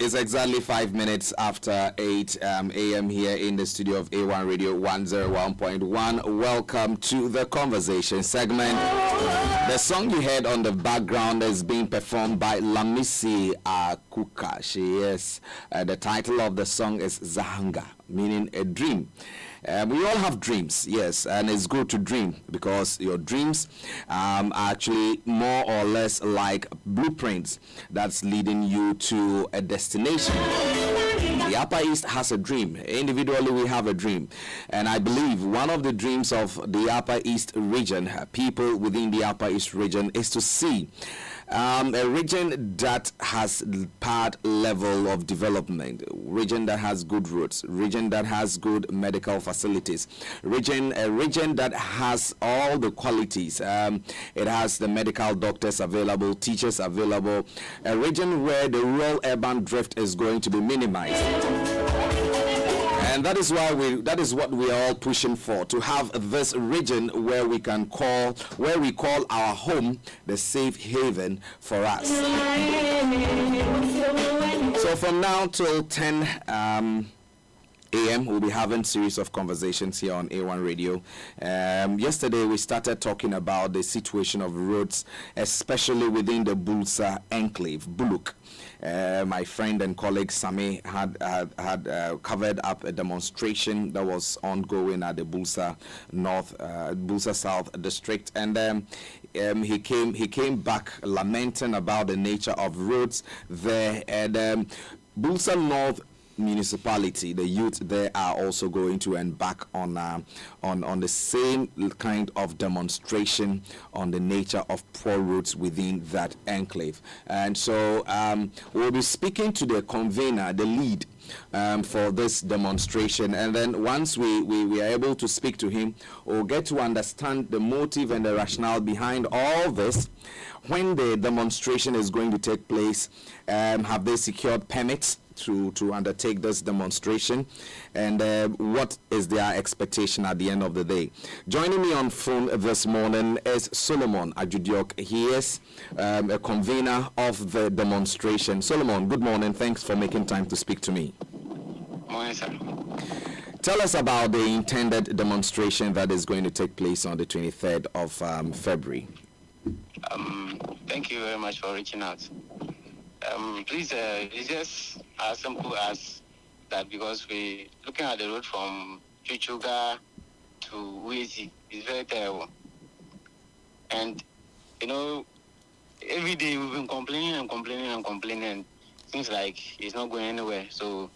It's exactly 5 minutes after 8 a.m. here in the studio of A1 Radio 101.1. Welcome to the conversation segment. The song you heard on the background is being performed by Lamisi Akuka. She is, the title of the song is Zahanga, meaning a dream. We all have dreams, yes, and it's good to dream because your dreams are actually more or less like blueprints that's leading you to a destination. The Upper East has a dream. Individually, we have a dream. And I believe one of the dreams of the Upper East region, people within the Upper East region, is to see a region that has part level of development, region that has good roads, region that has good medical facilities, a region that has all the qualities. It has the medical doctors available, teachers available, a region where the rural urban drift is going to be minimized. And that is what we are all pushing for, to have this region where we call our home the safe haven for us. So from now till 10 a.m. we'll be having series of conversations here on A1 Radio. Yesterday we started talking about the situation of roads, especially within the Bulsa enclave, Buluk. My friend and colleague Sami had covered up a demonstration that was ongoing at the Bulsa North, Bulsa South district, and he came back lamenting about the nature of roads there. And Bulsa North municipality, the youth there are also going to embark on the same kind of demonstration on the nature of poor roads within that enclave. And so we'll be speaking to the convener, the lead for this demonstration, and then once we are able to speak to him, we'll get to understand the motive and the rationale behind all this. When the demonstration is going to take place, have they secured permits to undertake this demonstration, and what is their expectation at the end of the day? Joining me on phone this morning is Solomon Ajudiok. He is a convener of the demonstration. Solomon, good morning. Thanks for making time to speak to me. Morning, sir. Tell us about the intended demonstration that is going to take place on the 23rd of February. Thank you very much for reaching out. Please, it's just as simple as that, because we looking at the road from Chuchuga to Uezi is very terrible. And, every day we've been complaining. Seems like it's not going anywhere. So,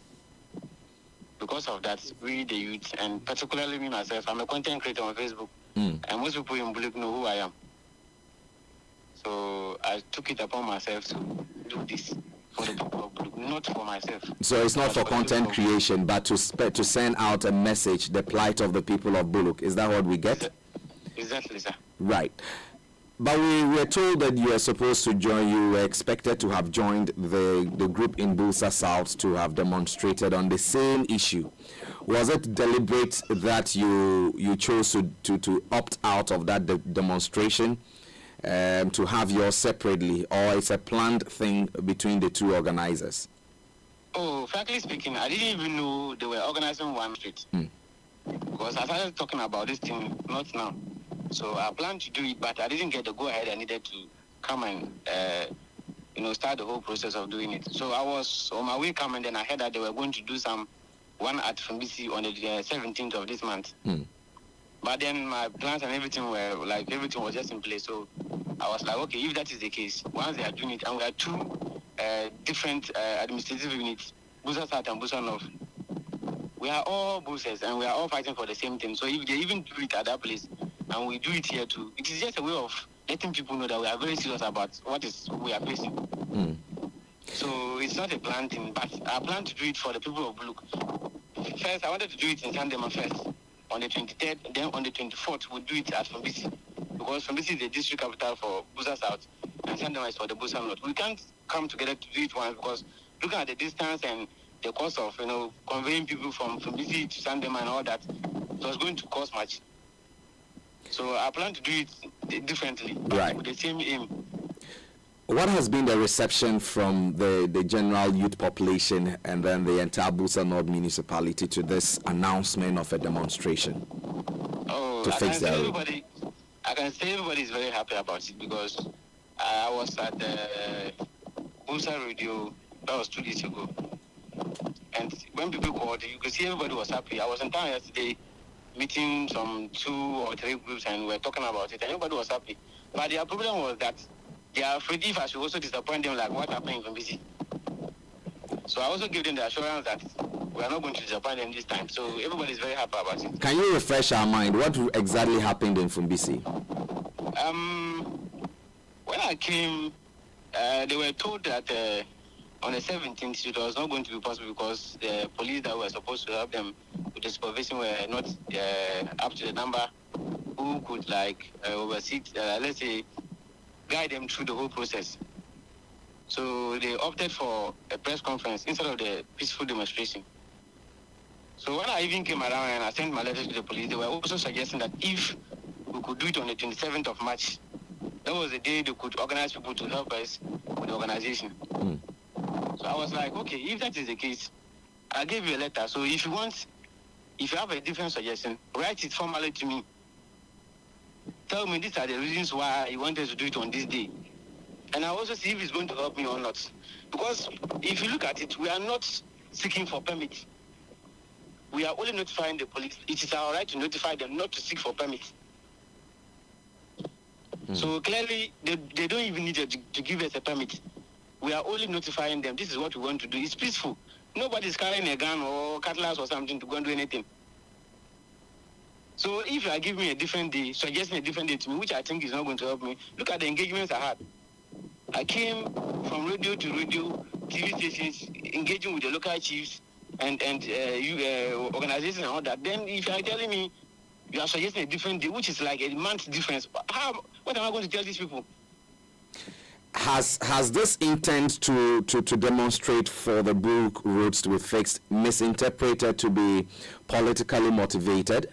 because of that, we, the youth, and particularly me myself, I'm a content creator on Facebook. And most people in Buluk know who I am. So I took it upon myself to do this for the people of Buluk, not for myself. So it's not for content creation, but to send out a message, the plight of the people of Buluk. Is that what we get? Exactly, sir. Right. But we were told that you were supposed to join, you were expected to have joined the group in Bulsa South to have demonstrated on the same issue. Was it deliberate that you chose to opt out of that demonstration? To have yours separately, or it's a planned thing between the two organizers? Oh, frankly speaking, I didn't even know they were organizing one street. Because I started talking about this thing not now. So I planned to do it, but I didn't get the go-ahead. I needed to come and start the whole process of doing it. So I was on my way coming, then I heard that they were going to do one at FMBC on the 17th of this month. But then my plans and everything was just in place. So I was like, okay, if that is the case, once they are doing it, and we are two different administrative units, Busa South and Busa North. We are all Busas and we are all fighting for the same thing. So if they even do it at that place and we do it here too, it is just a way of letting people know that we are very serious about what we are facing. So it's not a planned thing, but I plan to do it for the people of Buluk. First, I wanted to do it in Sandema first. On the 23rd, then on the 24th, we'll do it at Fambisi. Because Fambisi is the district capital for Busa South, and Sandema is for the Busa North. We can't come together to do it once, because looking at the distance and the cost of, conveying people from Fambisi to Sandema and all that, it was going to cost much. So I plan to do it differently, right, with the same aim. What has been the reception from the general youth population and then the entire Busa North municipality to this announcement of a demonstration to fix the road? I can say everybody is very happy about it because I was at the Busa radio, that was 2 days ago. And when people called, you could see everybody was happy. I was in town yesterday meeting some 2 or 3 groups and we were talking about it and everybody was happy. But their problem was that they are afraid if I should also disappoint them like what happened in BC. So I also give them the assurance that we are not going to disappoint them this time. So everybody is very happy about it. Can you refresh our mind? What exactly happened in Fumbisi? When I came, they were told that on the 17th it was not going to be possible because the police that were supposed to help them with the supervision were not up to the number who could oversee, let's say, guide them through the whole process. So they opted for a press conference instead of the peaceful demonstration. So when I even came around and I sent my letter to the police, they were also suggesting that if we could do it on the 27th of March, that was the day they could organize people to help us with the organization. So I was like, okay, if that is the case, I'll give you a letter. So if you have a different suggestion, write it formally to me. Tell me these are the reasons why you want us to do it on this day. And I also see if it's going to help me or not. Because if you look at it, we are not seeking for permit. We are only notifying the police. It is our right to notify them not to seek for permit. So clearly, they don't even need to give us a permit. We are only notifying them. This is what we want to do. It's peaceful. Nobody's carrying a gun or cutlass or something to go and do anything. So if you are giving me a different day, suggesting a different day to me, which I think is not going to help me, look at the engagements I had. I came from radio to radio, TV stations, engaging with the local chiefs and organizations and all that. Then if you are telling me you are suggesting a different day, which is like a month's difference, what am I going to tell these people? Has this intent to demonstrate for the Brook roads to be fixed misinterpreted to be politically motivated?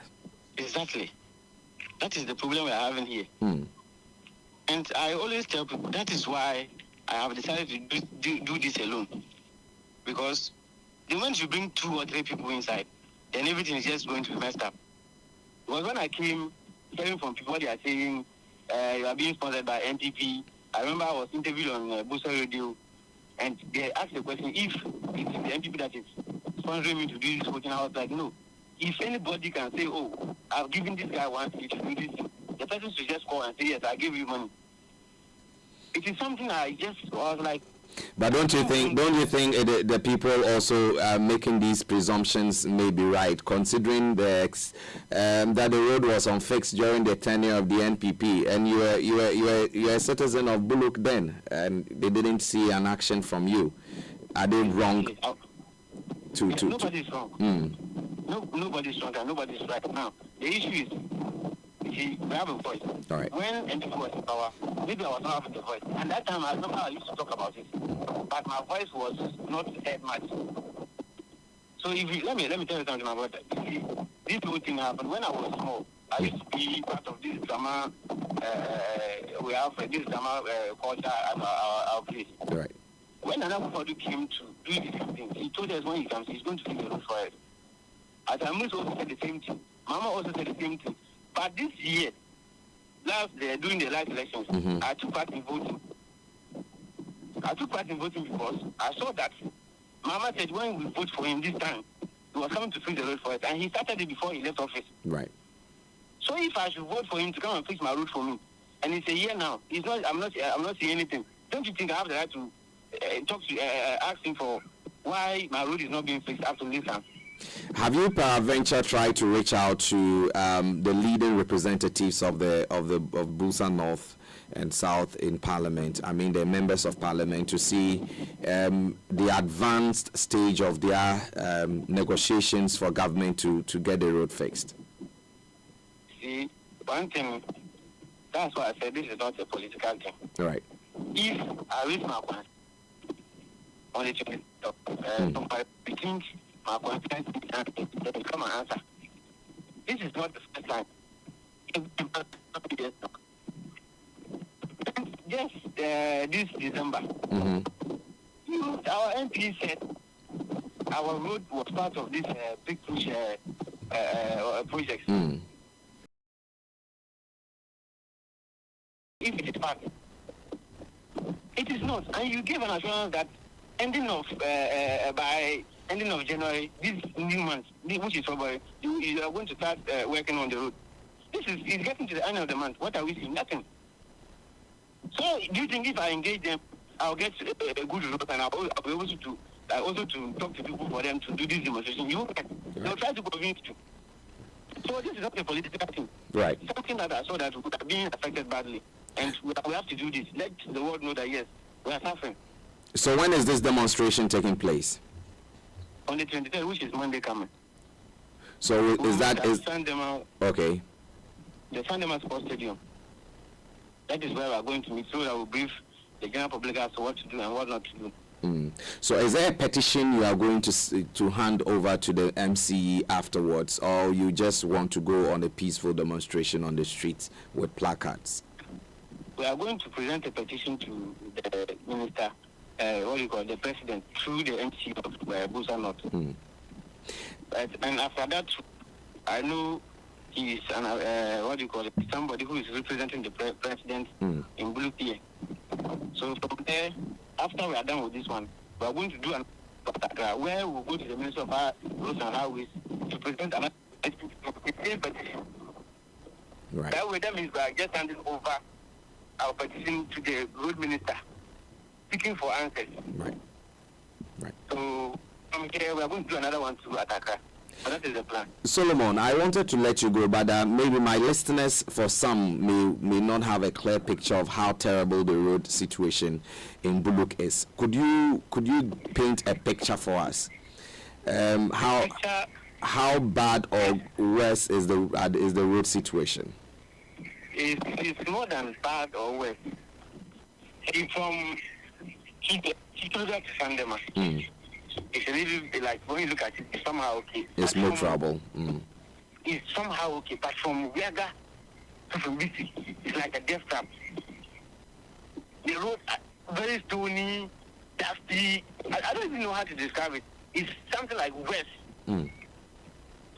Exactly. That is the problem we are having here. And I always tell people that is why I have decided to do this alone. Because the moment you bring 2 or 3 people inside, then everything is just going to be messed up. Because when I came, hearing from people, they are saying you are being sponsored by NPP. I remember I was interviewed on Busa Radio, and they asked the question, if it is the NPP that is sponsoring me to do this coaching, I was like, no. If anybody can say, oh, I've given this guy 1 city to do this, the person should just call and say, yes, I give you money. It is something I was like. But don't you think the people also making these presumptions may be right, considering that the road was unfixed during the tenure of the NPP, and you were a citizen of Bullock then, and they didn't see an action from you? Are they wrong? Nobody's wrong. Nobody's wrong and nobody's right. Now the issue is, we have a voice. All right. When NPP was in power, maybe I was not having the voice. And that time I remember I used to talk about it, but my voice was not heard much. So if you, let me tell you something about that. This whole thing happened when I was small. I used to be part of this drama. We have this drama culture at our place. All right. When another body came to do the same thing, he told us when he comes, he's going to fix the road for us. Atamus also said the same thing. Mama also said the same thing. But this year, during the last elections, I took part in voting. Because I saw that Mama said when we vote for him this time, he was coming to fix the road for us, and he started it before he left office. Right. So if I should vote for him to come and fix my road for me, and it's a year now, I'm not seeing anything. Don't you think I have the right to ask him for why my road is not being fixed up to this time? Have you peradventure tried to reach out to the leading representatives of Busa North and South in Parliament? I mean, the members of Parliament, to see the advanced stage of their negotiations for government to get the road fixed? See, one thing, that's why I said this is not a political thing. Right. If I reach my point on the 20th, I think my consent they will come and answer. This is not the first time. just this December, our MP said our road was part of this big push project. If it is part, it is not. And you gave an assurance that by ending of January, this new month, which is February, you are going to start working on the road. This is getting to the end of the month. What are we seeing? Nothing. So do you think if I engage them, I'll get a good result and I'll be able to also to talk to people for them to do this demonstration? You won't. They'll try to convince you. So this is not a political thing. Right. Something that I saw that we are being affected badly. And we have to do this. Let the world know that, yes, we are suffering. So when is this demonstration taking place? On the 23rd, which is Monday coming. So is that... Okay. The Sandema Sports Stadium. That is where we are going to meet, so that will brief the general public as to what to do and what not to do. So is there a petition you are going to hand over to the MCE afterwards, or you just want to go on a peaceful demonstration on the streets with placards? We are going to present a petition to the minister, the president, through the MCE of Busa North. And after that, I know he is somebody who is representing the president in Blue. So from there, after we are done with this one, we are going to do where we will go to the Minister of Roads and Highways to present another petition. Right. That way, that means we are just handing over our petition to the road minister, seeking for answers. Right. So from here, we are going to do another one to Ataka. But that is the plan. Solomon, I wanted to let you go, but maybe my listeners, for some, may not have a clear picture of how terrible the road situation in Buluk is. Could you paint a picture for us? How bad or worse is the road situation? It's more than bad or worse. From Chitruga to Sandema. It's a little bit like, when you look at it, it's somehow okay. It's more trouble. It's somehow okay, but from Wiaga to Fumbisi, it's like a death trap. The roads are very stony, dusty. I don't even know how to describe it. It's something like west. So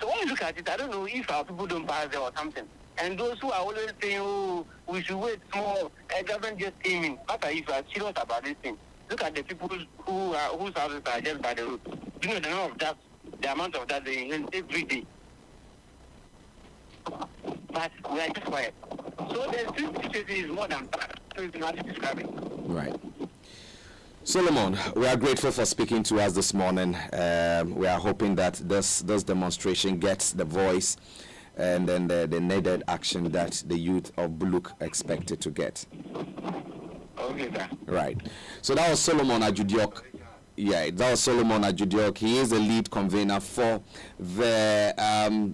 when you look at it, I don't know if our people don't pass there or something. And those who are always saying, oh, we should wait more, government just came in. But if you are serious about this thing, look at the people whose houses are just by the road. You know the number of that, the amount of that they inhale every day. But we are just quiet. So the situation is more than bad. So it's not to describe it. Right. Solomon, we are grateful for speaking to us this morning. We are hoping that this demonstration gets the voice and then the needed action that the youth of Buluk expected to get. Okay, sir. Right. So that was Solomon Ajudiok. Yeah, that was Solomon Ajudiok. He is the lead convener for the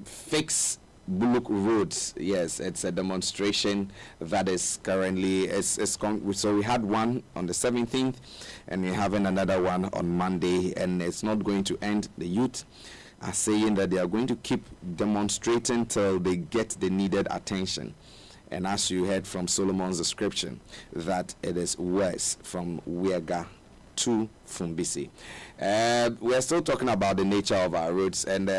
Fix Buluk Roads. Yes, it's a demonstration that is currently so we had one on the 17th and we're having another one on Monday, and it's not going to end. The youth are saying that they are going to keep demonstrating till they get the needed attention. And as you heard from Solomon's description, that it is worse from Wiaga to Fumbisi. We are still talking about the nature of our roads, and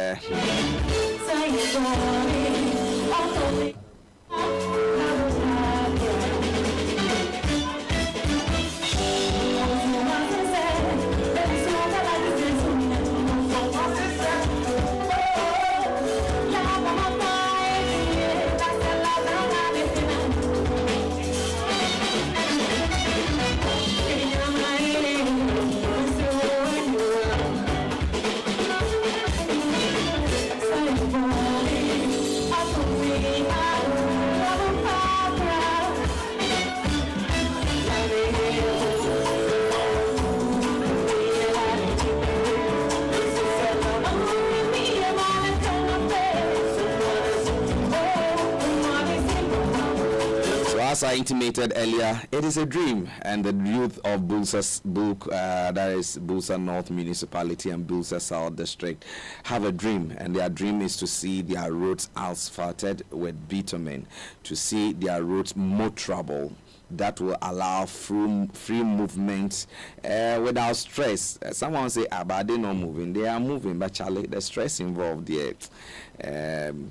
as I intimated earlier, it is a dream, and the youth of that is Bulsa North Municipality and Bulsa South District, have a dream, and their dream is to see their roads asphalted with bitumen, to see their roads motorable, that will allow free movement without stress. Someone say, but they're not moving. They are moving, but Charlie, the stress involved there.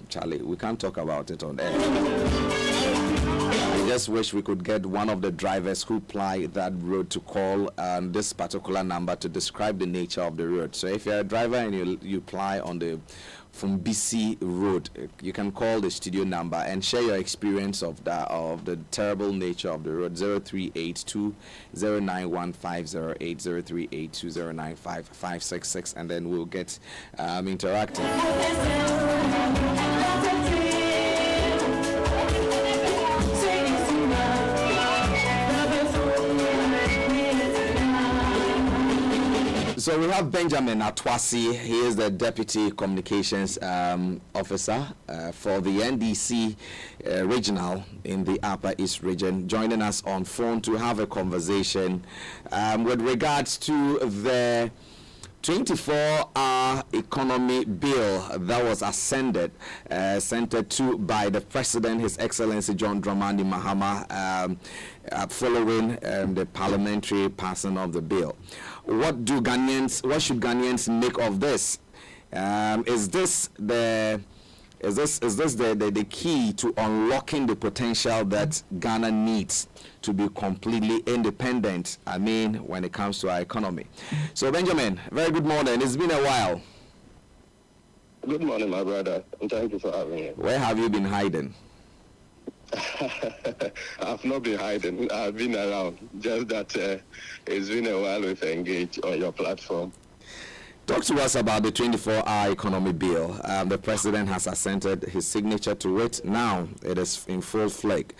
Charlie, we can't talk about it on air. I just wish we could get one of the drivers who ply that road to call this particular number to describe the nature of the road. So if you're a driver and you ply on the from BC Road, you can call the studio number and share your experience of the terrible nature of the road. 0382 091508 0382 095566, and then we'll get interactive. So we have Benjamin Atwasi. He is the Deputy Communications Officer for the NDC Regional in the Upper East Region, joining us on phone to have a conversation with regards to the 24-hour economy bill that was ascended, sent to by the President, His Excellency John Dramani Mahama, following the parliamentary passing of the bill. What should Ghanaians make of this? Is this the key to unlocking the potential that Ghana needs to be completely independent? I mean, when it comes to our economy. So, Benjamin, very good morning. It's been a while. Good morning, my brother, and thank you for having me. Where have you been hiding? I've not been hiding. I've been around. Just that it's been a while we've engaged on your platform. Talk to us about the 24-hour economy bill. The president has assented his signature to it. Now it is in full fledged,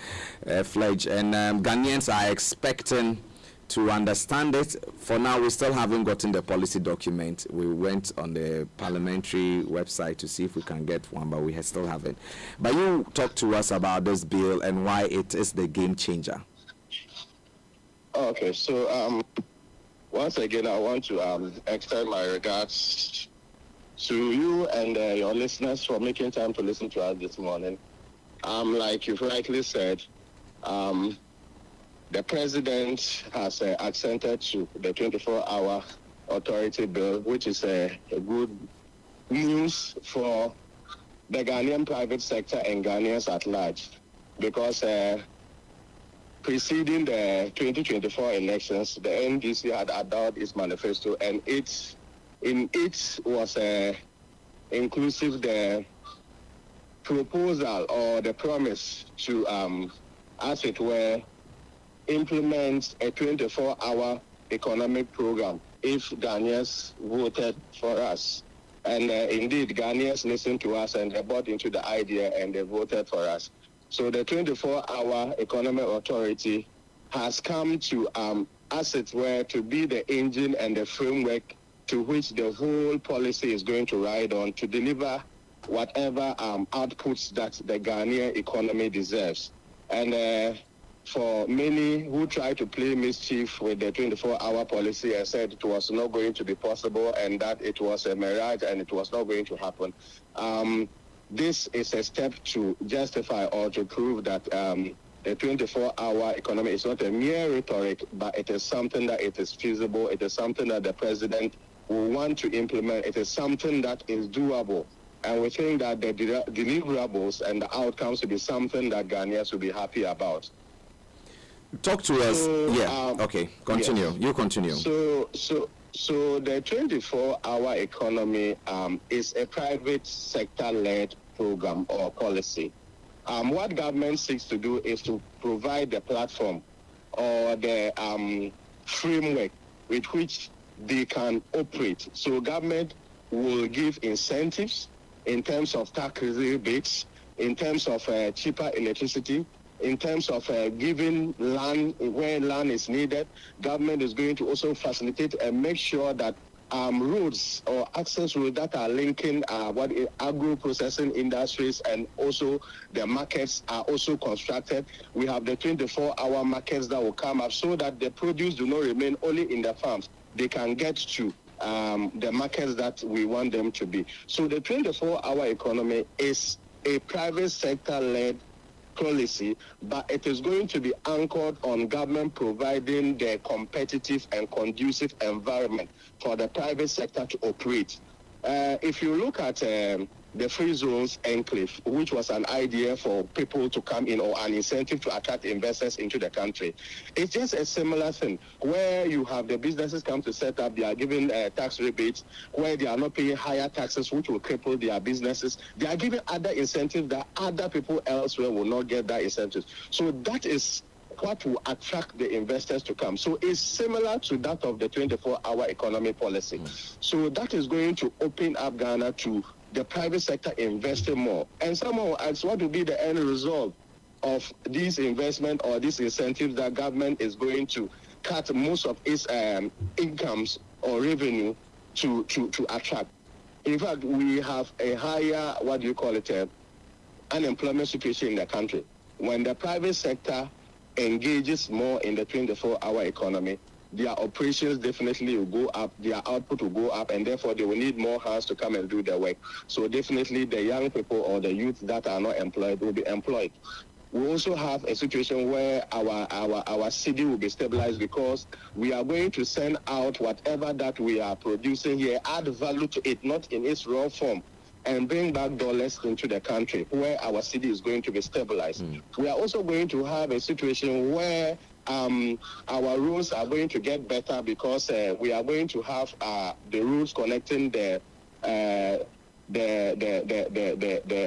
and Ghanaians are expecting to understand it. For now, we still haven't gotten the policy document. We went on the parliamentary website to see if we can get one, but we still haven't. But you talk to us about this bill and why it is the game changer. Okay, so once again, I want to extend my regards to you and your listeners for making time to listen to us this morning. Like you've rightly said, the president has assented to the 24-hour authority bill, which is a good news for the Ghanaian private sector and Ghanaians at large, because preceding the 2024 elections, the NDC had adopted its manifesto, and in it was inclusive the proposal or the promise to, as it were, implement a 24-hour economic program if Ghanaians voted for us. And indeed, Ghanaians listened to us and they bought into the idea and they voted for us. So the 24-hour economic authority has come to, as it were, to be the engine and the framework to which the whole policy is going to ride on to deliver whatever outputs that the Ghanaian economy deserves. And for many who try to play mischief with the 24-hour policy and said it was not going to be possible and that it was a mirage and it was not going to happen, this is a step to justify or to prove that the 24-hour economy is not a mere rhetoric, but it is something that it is feasible. It is something that the president will want to implement. It is something that is doable. And we think that the deliverables and the outcomes will be something that Ghanaians will be happy about. Talk to us. Okay. Continue. Yes. You continue. So the 24-hour economy is a private sector-led program or policy. What government seeks to do is to provide the platform or the framework with which they can operate. So government will give incentives in terms of tax rebates, in terms of cheaper electricity, in terms of giving land where land is needed. Government is going to also facilitate and make sure that roads or access roads that are linking agro-processing industries and also the markets are also constructed. We have the 24-hour markets that will come up so that the produce do not remain only in the farms. They can get to the markets that we want them to be. So the 24-hour economy is a private sector-led policy, but it is going to be anchored on government providing the competitive and conducive environment for the private sector to operate. If you look at the free zones enclave, which was an idea for people to come in or an incentive to attract investors into the country, it's just a similar thing where you have the businesses come to set up, they are given tax rebates where they are not paying higher taxes, which will cripple their businesses. They are giving other incentives that other people elsewhere will not get that incentives. So that is what will attract the investors to come. So it's similar to that of the 24-hour economy policy. So that is going to open up Ghana to the private sector investing more. And someone will ask, what will be the end result of these investment or these incentives that government is going to cut most of its incomes or revenue to attract? In fact, we have a higher, unemployment situation in the country. When the private sector engages more in the 24-hour economy, their operations definitely will go up, their output will go up, and therefore they will need more hands to come and do their work. So definitely the young people or the youth that are not employed will be employed. We also have a situation where our city will be stabilized because we are going to send out whatever that we are producing here, add value to it, not in its raw form, and bring back dollars into the country where our city is going to be stabilized. We are also going to have a situation where our roads are going to get better because we are going to have the roads connecting the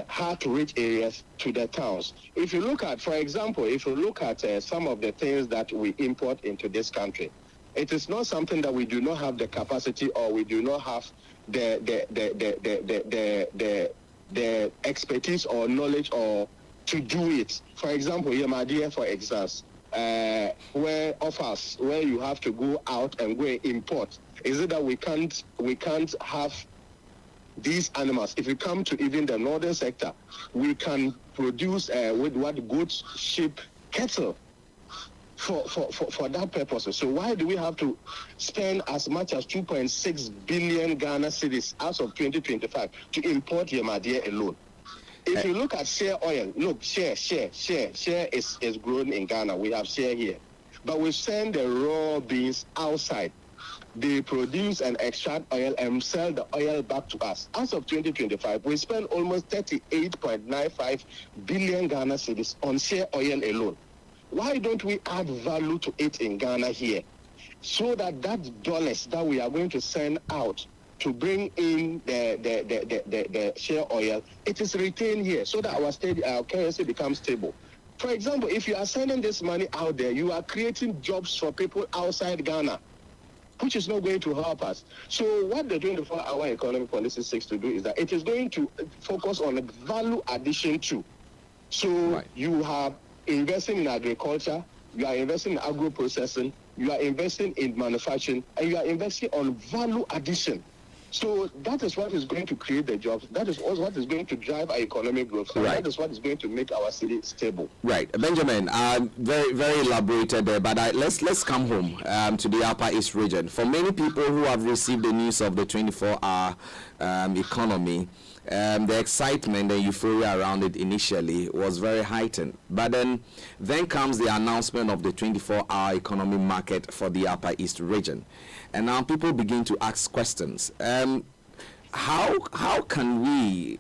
hard to reach areas to the towns. If you look at, for example, some of the things that we import into this country, it is not something that we do not have the capacity or we do not have the expertise or knowledge or to do it. For example, Yamadia, for example, where you have to go out and go and import. Is it that we can't have these animals? If you come to even the northern sector, we can produce with what goats, sheep, cattle for that purpose. So why do we have to spend as much as 2.6 billion Ghana cedis as of 2025 to import Yamadia alone? If you look at share oil, look, share is grown in Ghana. We have share here. But we send the raw beans outside. They produce and extract oil and sell the oil back to us. As of 2025, we spend almost 38.95 billion Ghana cedis on share oil alone. Why don't we add value to it in Ghana here so that dollars that we are going to send out to bring in the share oil, it is retained here so that our currency becomes stable. For example, if you are sending this money out there, you are creating jobs for people outside Ghana, which is not going to help us. So what the 24-hour economic policy seeks to do is that it is going to focus on value addition too. So you have investing in agriculture, you are investing in agro-processing, you are investing in manufacturing, and you are investing on value addition. So that is what is going to create the jobs. That is also what is going to drive our economic growth. So that is what is going to make our city stable. Right, Benjamin. Very, very elaborated there. But let's come home to the Upper East region. For many people who have received the news of the 24-hour economy, the excitement and euphoria around it initially was very heightened. But then comes the announcement of the 24-hour economy market for the Upper East region. And now people begin to ask questions. How can we,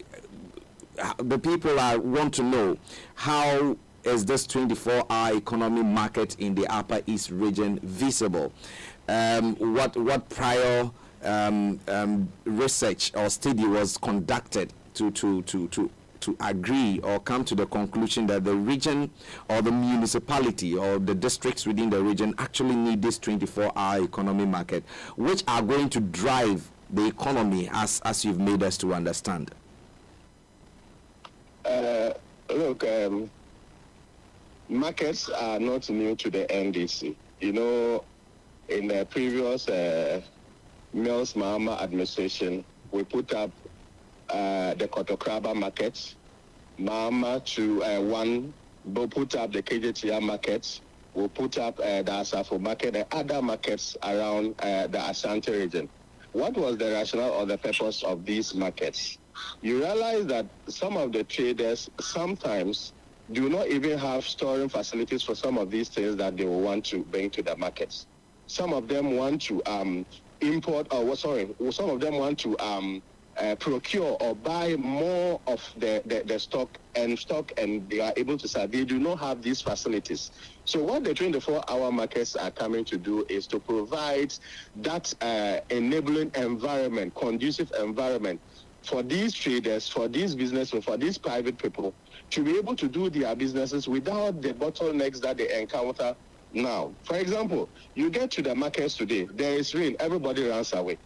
the people want to know, how is this 24-hour economy market in the Upper East region visible? What prior research or study was conducted to agree or come to the conclusion that the region or the municipality or the districts within the region actually need this 24-hour economy market, which are going to drive the economy as you've made us to understand? Look, markets are not new to the NDC. You know, in the previous Mills Mahama administration, we put up the Kotokraba markets. Mahama we'll put up the KJTR markets. We'll put up the Asafo market and other markets around the Ashanti region. What was the rationale or the purpose of these markets? You realize that some of the traders sometimes do not even have storing facilities for some of these things that they will want to bring to the markets. Some of them want to import, or some of them want to procure or buy more of the stock, and they are able to sell. They do not have these facilities. So what the 24-hour markets are coming to do is to provide that enabling environment, conducive environment for these traders, for these businesses, for these private people to be able to do their businesses without the bottlenecks that they encounter now. For example, you get to the markets today, there is rain, everybody runs away.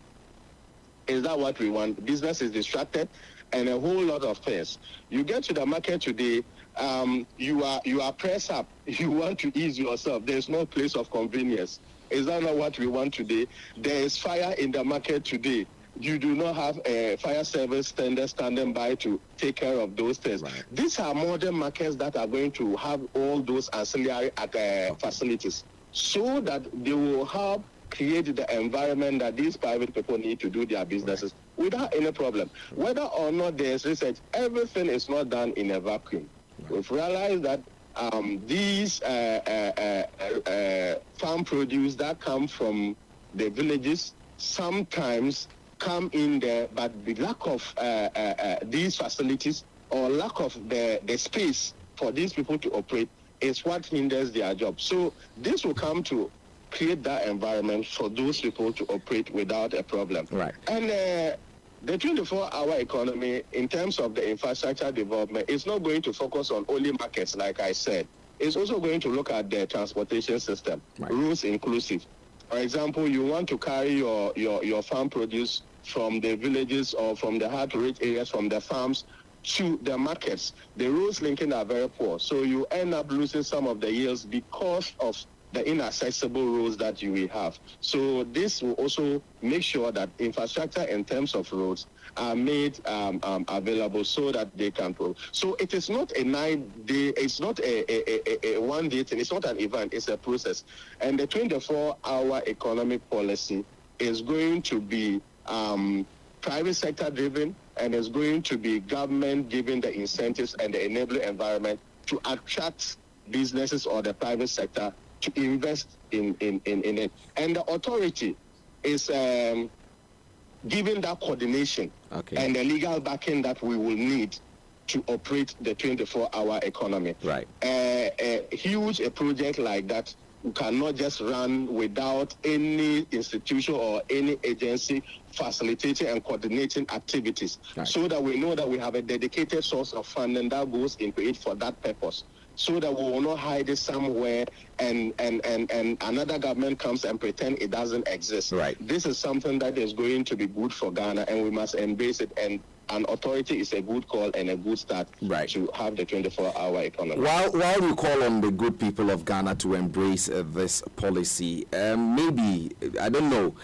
Is that what we want? Business is distracted and a whole lot of things. You get to the market today, you are pressed up. You want to ease yourself. There's no place of convenience. Is that not what we want today? There is fire in the market today. You do not have a fire service standing by to take care of those things. Right. These are modern markets that are going to have all those ancillary facilities so that they will help create the environment that these private people need to do their businesses without any problem. Whether or not there's research, everything is not done in a vacuum. We've realized that these farm produce that come from the villages sometimes come in there, but the lack of these facilities or lack of the space for these people to operate is what hinders their job. So this will come to create that environment for those people to operate without a problem. Right. And the 24-hour economy, in terms of the infrastructure development, is not going to focus on only markets, like I said. It's also going to look at the transportation system, right, roads inclusive. For example, you want to carry your farm produce from the villages or from the hard-to-reach areas, from the farms to the markets. The roads linking are very poor, so you end up losing some of the yields because of the inaccessible roads that you will have. So this will also make sure that infrastructure in terms of roads are made available so that they can grow. So it is not a 9-day, it's not a one-day thing, it's not an event, it's a process. And the 24-hour economic policy is going to be private sector driven, and is going to be government giving the incentives and the enabling environment to attract businesses or the private sector to invest in it. And the authority is giving that coordination and the legal backing that we will need to operate the 24-hour economy. Right. A huge project like that cannot just run without any institution or any agency facilitating and coordinating activities, right, so that we know that we have a dedicated source of funding that goes into it for that purpose, so that we will not hide it somewhere and another government comes and pretend it doesn't exist. Right. This is something that is going to be good for Ghana, and we must embrace it. And an authority is a good call and a good start, right, to have the 24-hour economy. While you call on the good people of Ghana to embrace this policy, maybe, I don't know,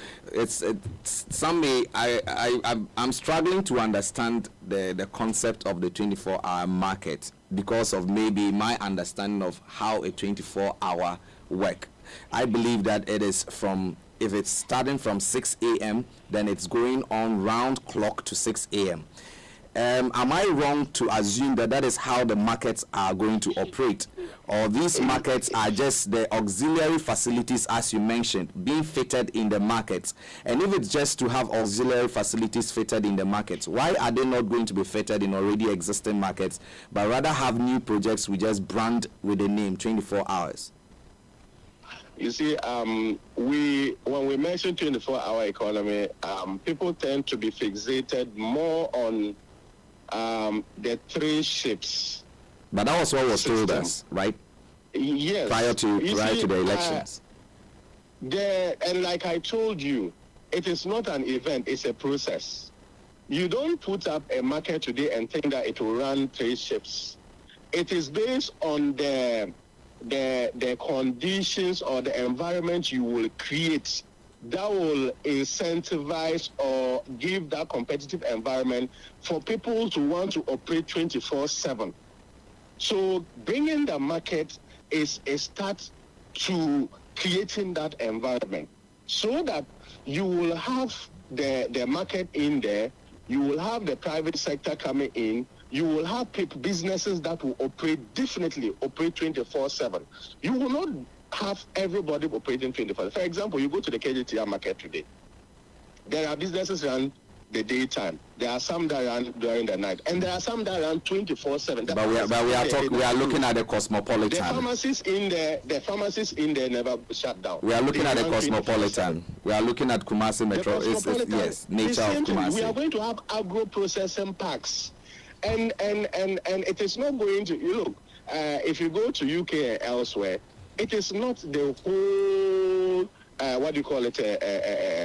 I'm struggling to understand the concept of the 24-hour market because of maybe my understanding of how a 24-hour work. I believe that it is if it's starting from 6 a.m., then it's going on round clock to 6 a.m. Am I wrong to assume that is how the markets are going to operate? Or these markets are just the auxiliary facilities, as you mentioned, being fitted in the markets? And if it's just to have auxiliary facilities fitted in the markets, why are they not going to be fitted in already existing markets, but rather have new projects we just brand with the name 24 hours? You see, when we mention 24-hour economy, people tend to be fixated more on the three ships. But that was what was told us, right? Yes. Prior to the elections. And like I told you, it is not an event, it's a process. You don't put up a market today and think that it will run three ships. It is based on the conditions or the environment you will create that will incentivize or give that competitive environment for people to want to operate 24/7. So bringing the market is a start to creating that environment so that you will have the market in there, you will have the private sector coming in, you will have businesses that will definitely operate 24/7. You will not have everybody operating 24. For example, you go to the KGTR market today. There are businesses run the daytime. There are some that run during the night, and there are some that run 24/7. But we are looking at the Cosmopolitan. The pharmacies in there never shut down. We are looking at the Cosmopolitan. We are looking at Kumasi Metro. Yes, nature of Kumasi. We are going to have agro-processing parks, and it is not going to. You look, if you go to UK and elsewhere, it is not the whole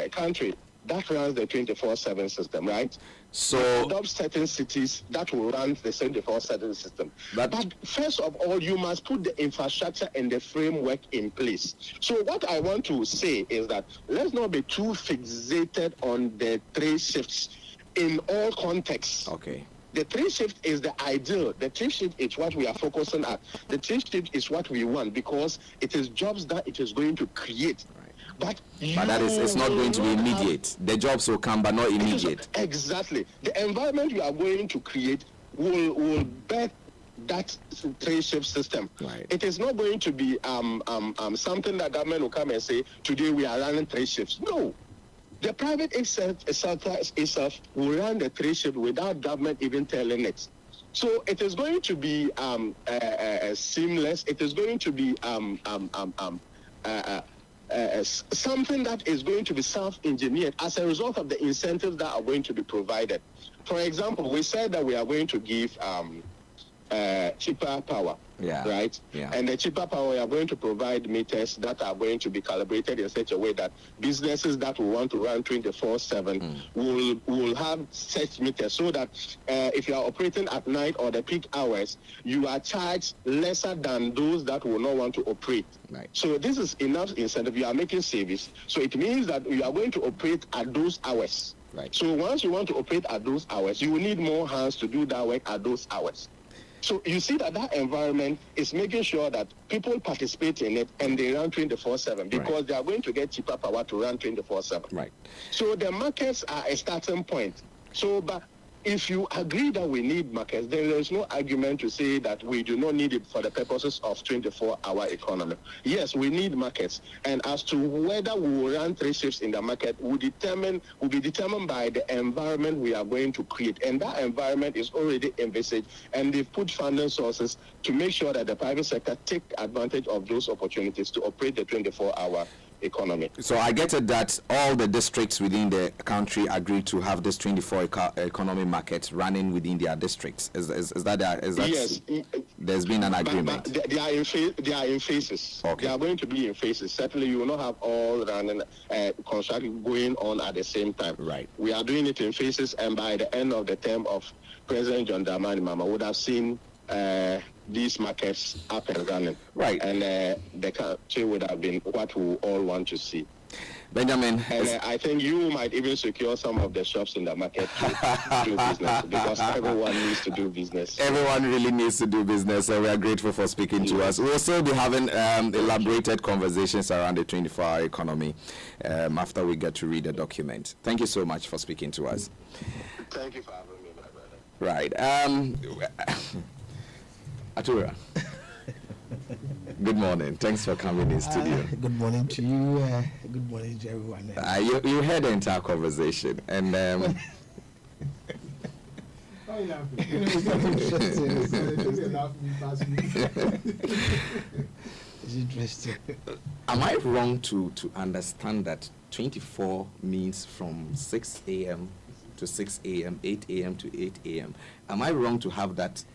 country that runs the 24/7 system, right? So adopt certain cities that will run the 24/7 system. But first of all, you must put the infrastructure and the framework in place. So what I want to say is that let's not be too fixated on the 3 shifts in all contexts. Okay. The 3 shift is the ideal. The 3 shift is what we are focusing at. The 3 shift is what we want because it is jobs that it is going to create. But that is, it's not going to be immediate. The jobs will come, but not immediate. Exactly. The environment you are going to create will birth that 3-shift system. Right. It is not going to be something that government will come and say, today we are running 3 shifts. No. The private sector itself will run the 3 shifts without government even telling it. So it is going to be seamless. It is going to be something that is going to be self-engineered as a result of the incentives that are going to be provided. For example, we said that we are going to give cheaper power, right? Yeah. And the cheaper power, we are going to provide meters that are going to be calibrated in such a way that businesses that will want to run 24/7 will have such meters so that if you are operating at night or the peak hours, you are charged lesser than those that will not want to operate. Right. So this is enough incentive. You are making savings. So it means that you are going to operate at those hours. Right. So once you want to operate at those hours, you will need more hands to do that work at those hours. So you see that environment is making sure that people participate in it and they run 24/7 because they are going to get cheaper power to run 24/7. Right. So the markets are a starting point. So, but if you agree that we need markets, then there is no argument to say that we do not need it for the purposes of 24-hour economy. Yes, we need markets. And as to whether we will run 3 shifts in the market will be determined by the environment we are going to create. And that environment is already envisaged, and they've put funding sources to make sure that the private sector take advantage of those opportunities to operate the 24-hour economy. So I get it that all the districts within the country agree to have this 24 economy market running within their districts. Is that yes? There's been an agreement. But they are in phases. Okay. They are going to be in phases. Certainly, you will not have all running construction going on at the same time. Right. We are doing it in phases, and by the end of the term of President John Dramani Mahama, would have seen these markets up and running. Right. And the country would have been what we all want to see. Benjamin. And I think you might even secure some of the shops in the market to do business because everyone needs to do business. Everyone really needs to do business, so we are grateful for speaking to us. We'll still be having elaborated conversations around the 24-hour economy after we get to read the document. Thank you so much for speaking to us. Thank you for having me, my brother. Right. Atura. Good morning. Thanks for coming in studio. Good morning to you. Good morning to everyone. You heard the entire conversation, and it's interesting. Am I wrong to understand that 24 means from 6 a.m. to 6 a.m., 8 a.m. to 8 a.m.? Am I wrong to have that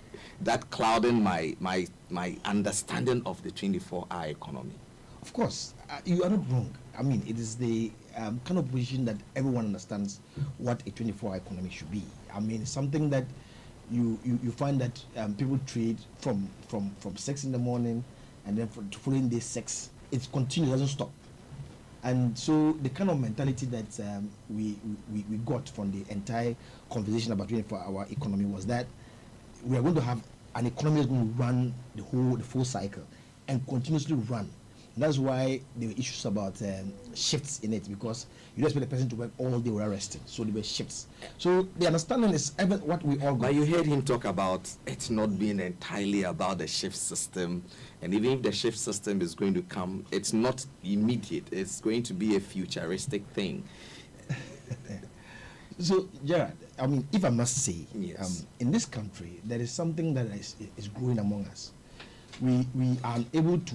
clouding my understanding of the 24-hour economy? Of course, you are not wrong. I mean, it is the kind of position that everyone understands what a 24-hour economy should be. I mean, it's something that you find that people trade from 6 in the morning, and then for the following day 6. It continues, doesn't stop. And so the kind of mentality that we got from the entire conversation about 24-hour economy was that we are going to have an economy that's going to run the full cycle and continuously run. That's why there were issues about shifts in it, because you don't expect the person to work all day without resting. So there were shifts. So the understanding is what we all got. But you heard him talk about it not being entirely about the shift system. And even if the shift system is going to come, it's not immediate. It's going to be a futuristic thing. So, Gerard, I mean, if I must say, Yes. In this country, there is something that is growing among us. We are able to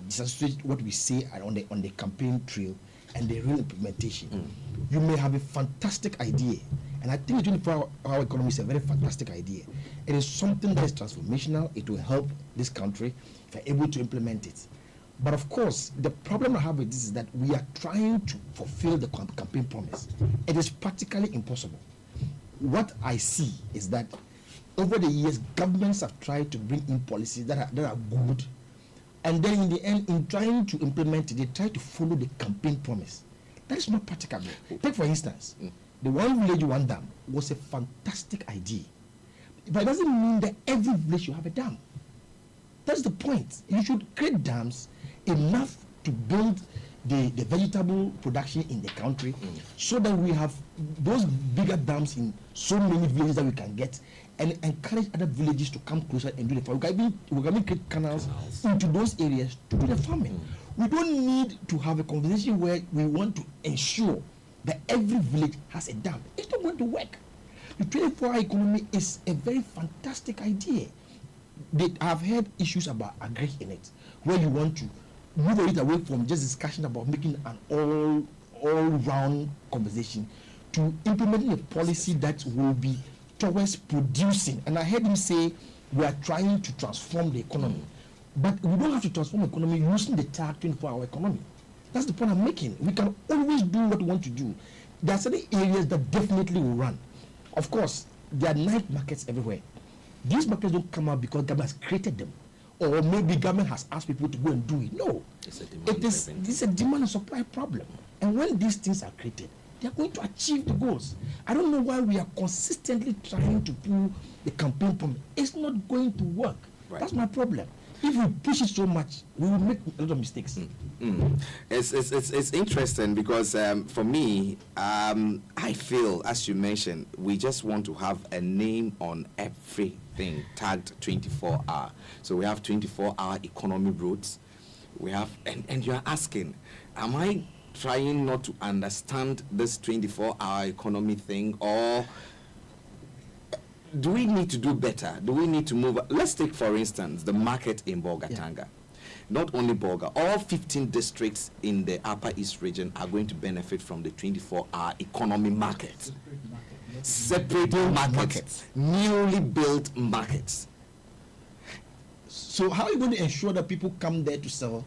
disassociate what we say on the campaign trail and the real implementation. You may have a fantastic idea, and I think the 24-hour economy is a very fantastic idea. It is something that is transformational. It will help this country if you're able to implement it. But of course, the problem I have with this is that we are trying to fulfill the campaign promise. It is practically impossible. What I see is that over the years, governments have tried to bring in policies that are good, and then in the end, in trying to implement it, they try to follow the campaign promise. That is not practicable. Take for instance, the one village, one dam was a fantastic idea, but it doesn't mean that every village should have a dam. That's the point. You should create dams enough to build the vegetable production in the country, so that we have those bigger dams in so many villages that we can get, and encourage other villages to come closer and do the farming. We can even create canals into those areas to do the farming. We don't need to have a conversation where we want to ensure that every village has a dam. It's not going to work. The 24-hour economy is a very fantastic idea. I've heard issues about agri in it, where you want to move it away from just discussion about making an all-round conversation to implementing a policy that will be towards producing. And I heard him say we are trying to transform the economy, but we don't have to transform the economy using the tag 24-hour economy. That's the point I'm making. We can always do what we want to do. There are certain areas that definitely will run. Of course, there are night markets everywhere. These markets don't come out because government has created them, or maybe government has asked people to go and do it. No, this is a demand and supply problem. And when these things are created, they are going to achieve the goals. I don't know why we are consistently trying to pull the campaign from. It's not going to work. Right. That's my problem. If we push it so much, we will make a lot of mistakes. It's interesting because for me, I feel, as you mentioned, we just want to have a name on everything tagged 24-hour. So we have 24-hour economy routes. We have, and you're asking, am I trying not to understand this 24-hour economy thing, or do we need to do better? Do we need to move? Let's take, for instance, the market in Bolgatanga. Yeah. Not only Bolga, all 15 districts in the Upper East region are going to benefit from the 24-hour economy market. Separate markets, newly built markets. So how are you going to ensure that people come there to sell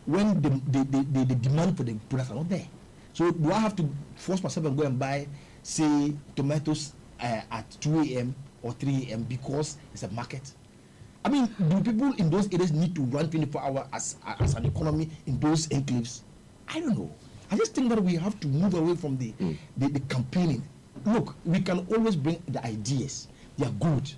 when the demand for the products are not there? So do I have to force myself and go and buy, say, tomatoes at 2 a.m. or 3 a.m. because it's a market? I mean, do people in those areas need to run 24 hours as an economy in those enclaves? I don't know. I just think that we have to move away from the campaigning. Look, we can always bring the ideas. They are good.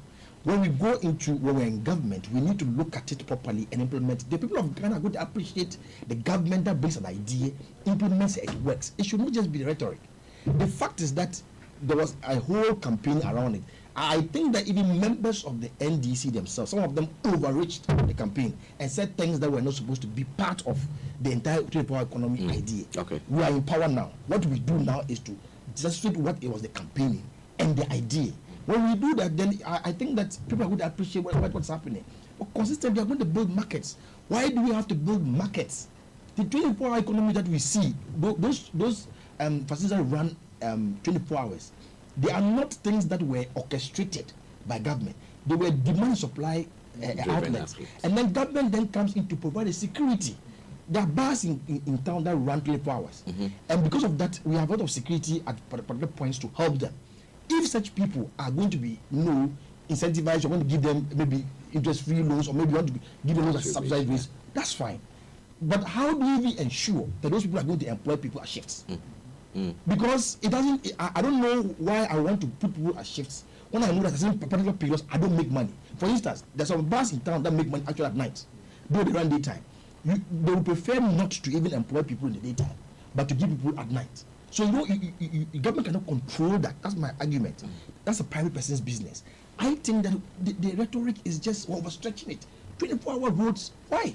When we're in government, we need to look at it properly and implement it. The people of Ghana are going to appreciate the government that brings an idea, implements it, works. It should not just be the rhetoric. The fact is that there was a whole campaign around it. I think that even members of the NDC themselves, some of them overreached the campaign and said things that were not supposed to be part of the entire 24-hour economy idea. Okay. We are in power now. What we do now is to justify what it was the campaigning and the idea. When we do that, then I think that people are going to appreciate what's happening. But consistently, we are going to build markets. Why do we have to build markets? The 24-hour economy that we see, those facilities that run 24 hours, they are not things that were orchestrated by government. They were demand supply outlets. And then government then comes in to provide a security. There are bars in town that run 24 hours. And because of that, we have a lot of security at particular points to help them. If such people are going to be incentivized, you're going to give them maybe interest-free loans, or maybe you want to give them loans at subsidized rates, that's fine. But how do we ensure that those people are going to employ people at shifts? Because it doesn't. I don't know why I want to put people at shifts when I know that at certain particular periods I don't make money. For instance, there's some bars in town that make money actually at night, though they run daytime. they would prefer not to even employ people in the daytime, but to give people at night. So the government cannot control that. That's my argument. That's a private person's business. I think that the rhetoric is just overstretching it. 24-hour roads, why?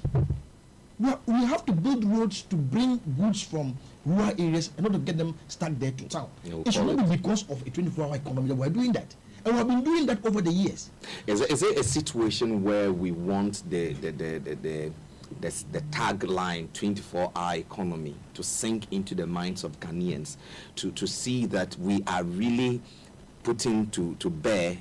We have to build roads to bring goods from rural areas and not to get them stuck there to town. It should not be because of a 24-hour economy that we're doing that. And we've been doing that over the years. Is it a situation where we want the tagline 24-hour economy to sink into the minds of Ghanaians to see that we are really putting to bear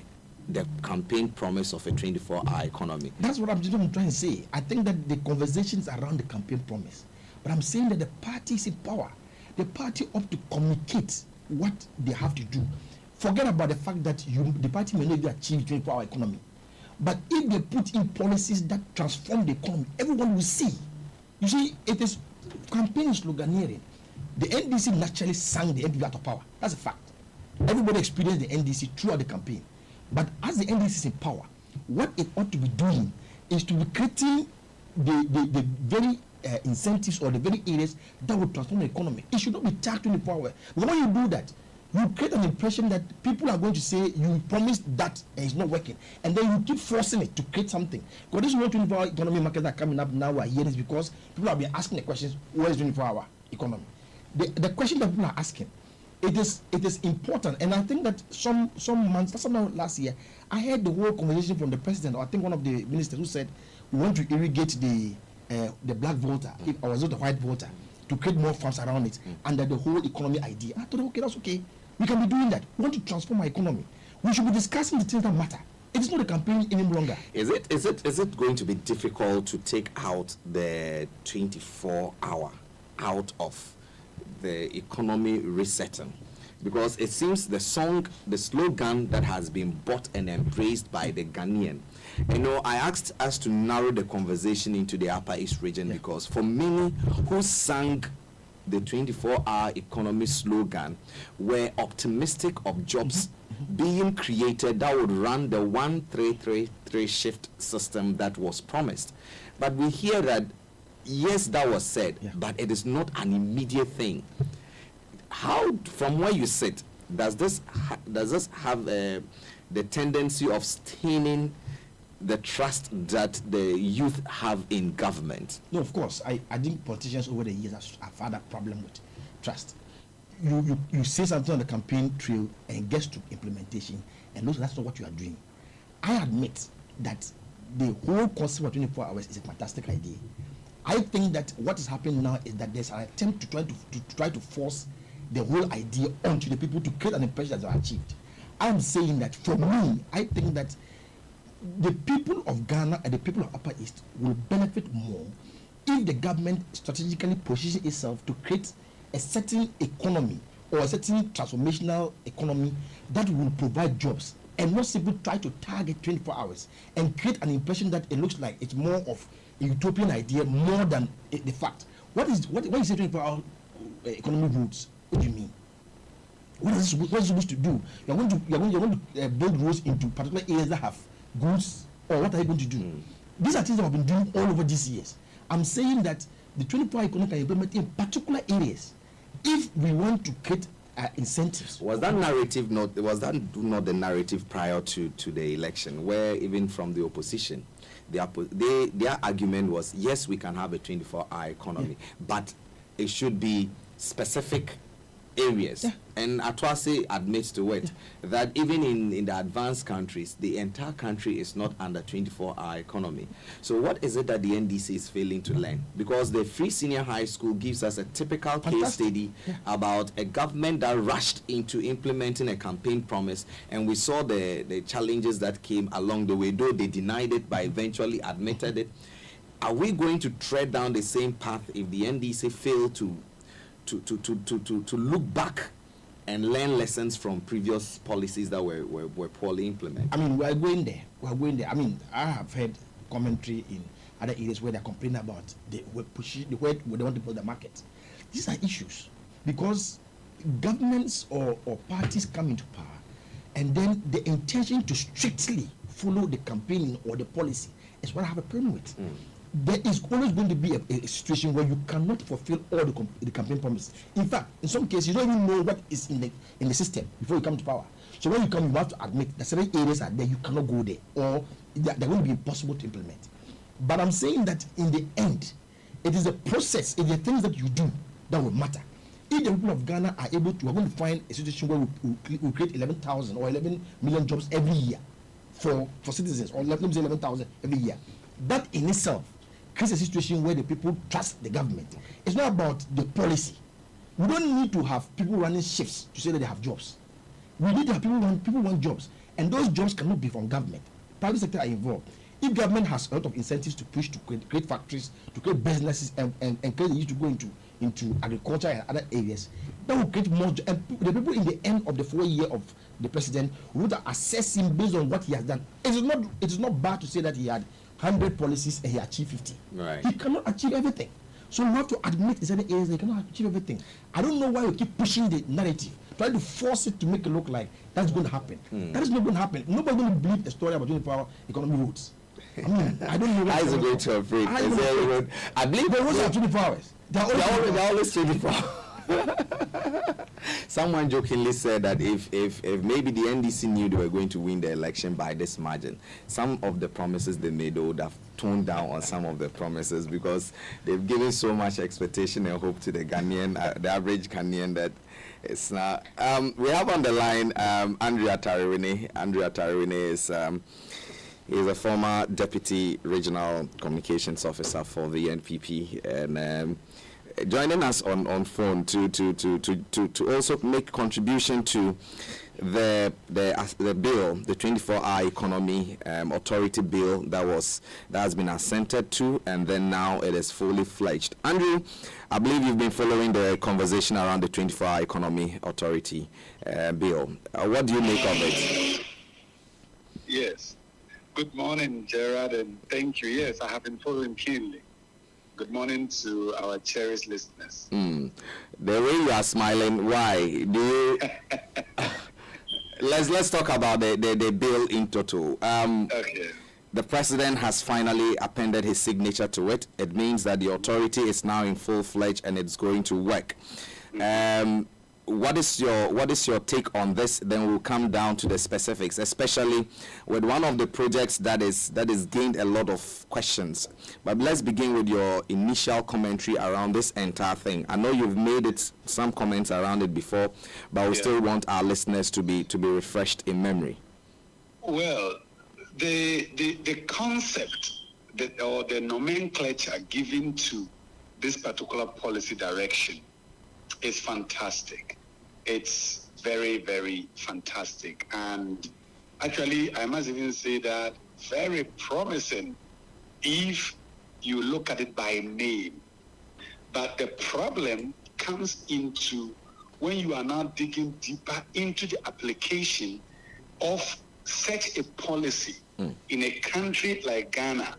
the campaign promise of a 24-hour economy? That's what I'm trying to say. I think that the conversations around the campaign promise, but I'm saying that the party is in power. The party ought to communicate what they have to do. Forget about the fact that the party may not even achieve 24-hour economy. But if they put in policies that transform the economy, everyone will see. You see, it is campaign sloganeering. The NDC naturally sang the NPP out of power. That's a fact. Everybody experienced the NDC throughout the campaign. But as the NDC is in power, what it ought to be doing is to be creating the very incentives or the very areas that will transform the economy. It should not be tagged 24 hours. When you do that, you create an impression that people are going to say you promised that and it's not working, and then you keep forcing it to create something. Because this is what 24-hour economy markets are coming up now. Here is because people have been asking the questions: where is 24-hour economy? The question that people are asking, it is important, and I think that some months, sometime last year, I heard the whole conversation from the president, or I think one of the ministers, who said we want to irrigate the black voter, or was it the white voter, to create more farms around it, under the whole economy idea. I thought, okay, that's okay. We can be doing that. We want to transform our economy. We should be discussing the things that matter. It is not a campaign any longer. Is it going to be difficult to take out the 24-hour out of the economy resetting? Because it seems the slogan that has been bought and embraced by the Ghanaian. I asked us to narrow the conversation into the Upper East region, because for many who sang the 24-hour economy slogan were optimistic of jobs being created that would run the 1333 shift system that was promised. But we hear that, yes, that was said, but it is not an immediate thing. How, from where you sit, does this have the tendency of staining the trust that the youth have in government? No, of course. I think politicians over the years have had a problem with trust. You say something on the campaign trail and gets to implementation, and that's not what you are doing. I admit that the whole concept of 24 hours is a fantastic idea. I think that what is happening now is that there's an attempt to try to force the whole idea onto the people to create an impression that they are achieved. I'm saying that for me, I think that the people of Ghana and the people of Upper East will benefit more if the government strategically positions itself to create a certain economy or a certain transformational economy that will provide jobs, and not simply try to target 24 hours and create an impression that it looks like it's more of a utopian idea more than the fact. When you say 24-hour economy roads, what do you mean? What is it supposed to do? You're going to build roads into particular areas that have goods, or what are you going to do? These are things that have been doing all over these years. I'm saying that the 24-hour economy can implement in particular areas if we want to create incentives. Was that narrative not the narrative prior to the election, where even from the opposition, their argument was, yes, we can have a 24-hour economy, but it should be specific areas. And Atwase admits to it that even in the advanced countries, the entire country is not under 24-hour economy. So what is it that the NDC is failing to learn? Because the Free Senior High School gives us a typical case study about a government that rushed into implementing a campaign promise, and we saw the challenges that came along the way, though they denied it but eventually admitted it. Are we going to tread down the same path if the NDC fail to look back and learn lessons from previous policies that were poorly implemented? I mean, we're going there. I mean, I have heard commentary in other areas where they're complaining about the way they want to build the market. These are issues because governments or parties come into power, and then the intention to strictly follow the campaigning or the policy is what I have a problem with. there is always going to be a situation where you cannot fulfill all the campaign promises. In fact, in some cases, you don't even know what is in the system before you come to power. So when you come, you have to admit that certain areas are there, you cannot go there, or they're going to be impossible to implement. But I'm saying that in the end, it is the process, it is the things that you do that will matter. If the people of Ghana are able to, we're going to find a situation where we create 11,000 or 11 million jobs every year for citizens, or let me say 11,000 every year. That in itself creates a situation where the people trust the government. It's not about the policy. We don't need to have people running shifts to say that they have jobs. We need to have people want jobs, and those jobs cannot be from government. Private sector are involved. If government has a lot of incentives to push to create factories, to create businesses, and encourage you to go into agriculture and other areas, that will create more jobs. And the people in the end of the 4 year of the president would assess him based on what he has done. It is not bad to say that he had 100 policies and he achieved 50. Right. He cannot achieve everything. So we have to admit in certain areas they cannot achieve everything. I don't know why we keep pushing the narrative, trying to force it to make it look like that's going to happen. That is not going to happen. Nobody's going to believe a story about 24-hour economy roads. I mean, I don't know. How is it going to operate? I believe the roads are 24 hours. They're always 24 hours. Someone jokingly said that if maybe the NDC knew they were going to win the election by this margin, some of the promises they made, they would have toned down on some of the promises, because they've given so much expectation and hope to the Ghanaian, the average Ghanaian, that it's not. We have on the line Andrea Tariwini. Andrea Tariwini is he's a former deputy regional communications officer for the NPP, and joining us on phone to also make contribution to the bill, the 24-hour economy authority bill that has been assented to, and then now it is fully fledged. Andrew, I believe you've been following the conversation around the 24-hour economy authority bill. What do you make of it? Yes. Good morning, Gerard, and thank you. Yes, I have been following keenly. Good morning to our cherished listeners. The way you are smiling, why? Do you... Let's talk about the bill in total. Okay. The president has finally appended his signature to it. It means that the authority is now in full-fledged and it's going to work. What is your take on this? Then we'll come down to the specifics, especially with one of the projects that is gained a lot of questions. But let's begin with your initial commentary around this entire thing. I know you've made some comments around it before, but we still want our listeners to be refreshed in memory. Well, the concept or the nomenclature given to this particular policy direction is fantastic. It's very, very fantastic. And actually, I must even say that very promising if you look at it by name. But the problem comes into when you are now digging deeper into the application of such a policy in a country like Ghana,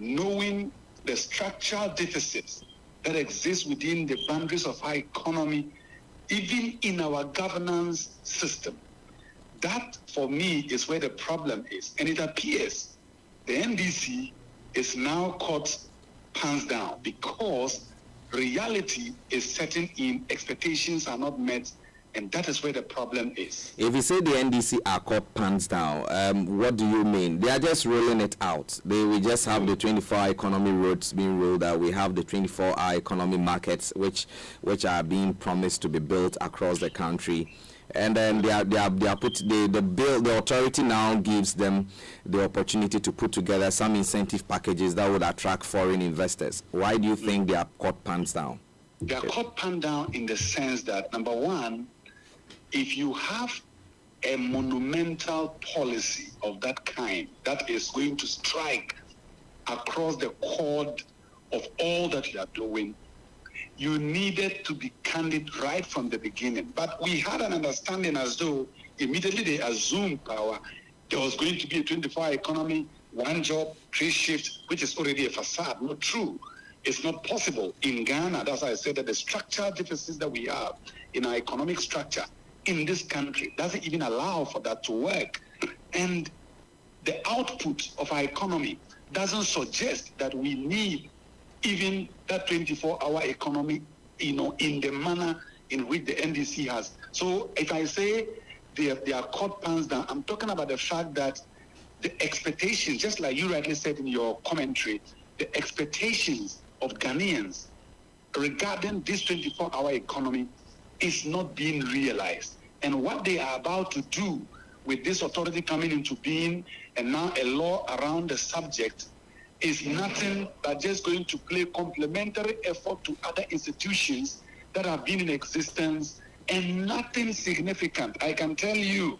knowing the structural deficits that exists within the boundaries of our economy, even in our governance system. That, for me, is where the problem is. And it appears the NDC is now caught pants down because reality is setting in, expectations are not met, and that is where the problem is. If you say the NDC are caught pants down, what do you mean? They are just rolling it out. We just have the 24-hour economy roads being rolled out. We have the 24-hour economy markets, which are being promised to be built across the country. And then the authority now gives them the opportunity to put together some incentive packages that would attract foreign investors. Why do you think they are caught pants down? They are caught pants down in the sense that, number one, if you have a monumental policy of that kind that is going to strike across the chord of all that you are doing, you needed to be candid right from the beginning. But we had an understanding as though immediately they assumed power, there was going to be a 24-hour economy, one job, 3 shifts, which is already a facade. Not true. It's not possible in Ghana. That's why I said that the structural deficits that we have in our economic structure in this country doesn't even allow for that to work. And the output of our economy doesn't suggest that we need even that 24-hour economy, in the manner in which the NDC has. So if I say they are caught pants down, I'm talking about the fact that the expectations, just like you rightly said in your commentary, the expectations of Ghanaians regarding this 24-hour economy is not being realized. And what they are about to do with this authority coming into being and now a law around the subject is nothing but just going to play complementary effort to other institutions that have been in existence and nothing significant. I can tell you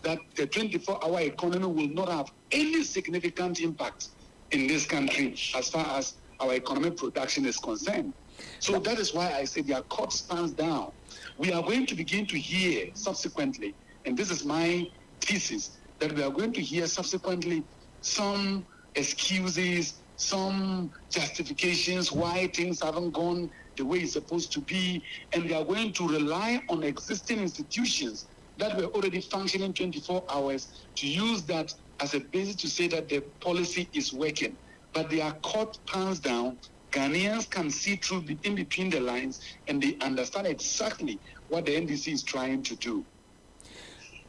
that the 24-hour economy will not have any significant impact in this country as far as our economic production is concerned. So that is why I say their court stands down. We are going to begin to hear subsequently, and this is my thesis, that we are going to hear subsequently some excuses, some justifications why things haven't gone the way it's supposed to be, and they are going to rely on existing institutions that were already functioning 24 hours to use that as a basis to say that the policy is working. But they are caught pants down. Ghanaians can see through in between the lines, and they understand exactly what the NDC is trying to do.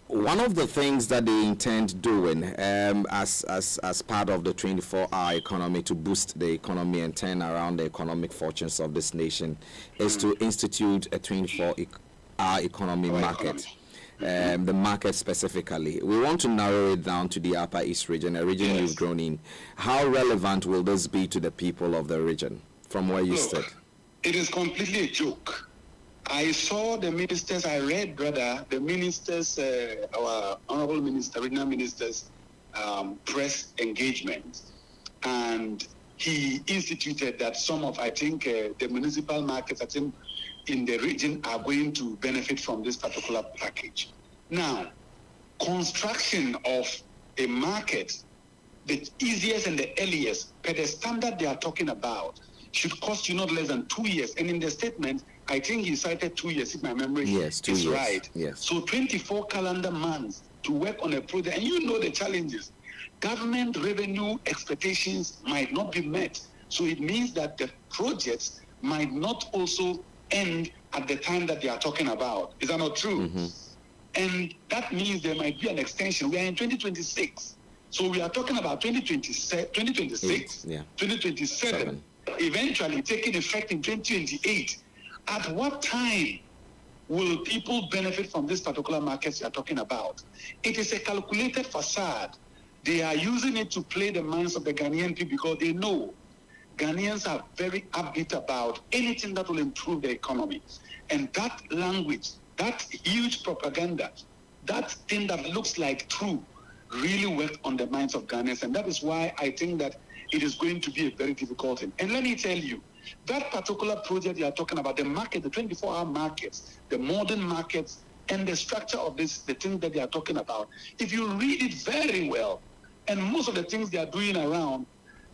One of the things that they intend doing as part of the 24-hour economy to boost the economy and turn around the economic fortunes of this nation is to institute a 24-hour economy market. The market specifically. We want to narrow it down to the Upper East region, a region you've grown in. How relevant will this be to the people of the region from where you sit? It is completely a joke. I saw the ministers, I read, brother, the ministers, our honorable minister, regional ministers, press engagement. And he instituted that some of, I think, the municipal markets, I think, in the region are going to benefit from this particular package. Now, construction of a market, the easiest and the earliest, per the standard they are talking about, should cost you not less than 2 years. And in the statement, I think he cited 2 years, if my memory is right. Yes. So 24 calendar months to work on a project. And you know the challenges. Government revenue expectations might not be met. So it means that the projects might not also end at the time that they are talking about. Is that not true? Mm-hmm. And that means there might be an extension. We are in 2026. So we are talking about 2026, 2027, eventually taking effect in 2028. At what time will people benefit from this particular market you are talking about? It is a calculated facade. They are using it to play the minds of the Ghanaian people because they know Ghanaians are very upbeat about anything that will improve the economy. And that language, that huge propaganda, that thing that looks like true, really worked on the minds of Ghanaians. And that is why I think that it is going to be a very difficult thing. And let me tell you, that particular project you are talking about, the market, the 24-hour markets, the modern markets, and the structure of this, the things that they are talking about, if you read it very well, and most of the things they are doing around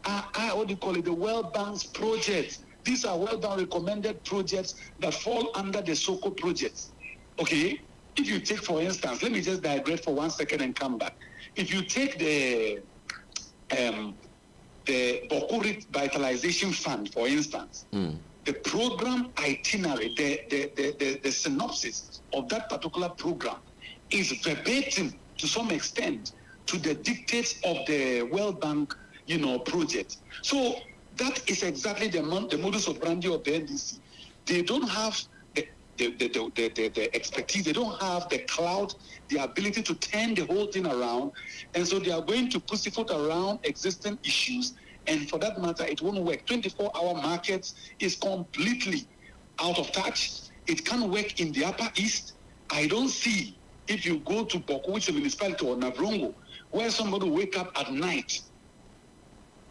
are what do you call it, the World Bank's projects. These are World Bank recommended projects that fall under the SOCO projects. Okay? If you take, for instance, let me just digress for 1 second and come back. If you take the Bokuri Vitalization Fund, for instance, the program itinerary, the synopsis of that particular program is verbatim to some extent to the dictates of the World Bank, project. So that is exactly the modus operandi of the NDC. They don't have the expertise, they don't have the clout, the ability to turn the whole thing around, and so they are going to pussyfoot around existing issues, and for that matter, it won't work. 24-hour markets is completely out of touch. It can't work in the Upper East. I don't see, if you go to Boko, which is a municipality, or Navrongo, where somebody will wake up at night,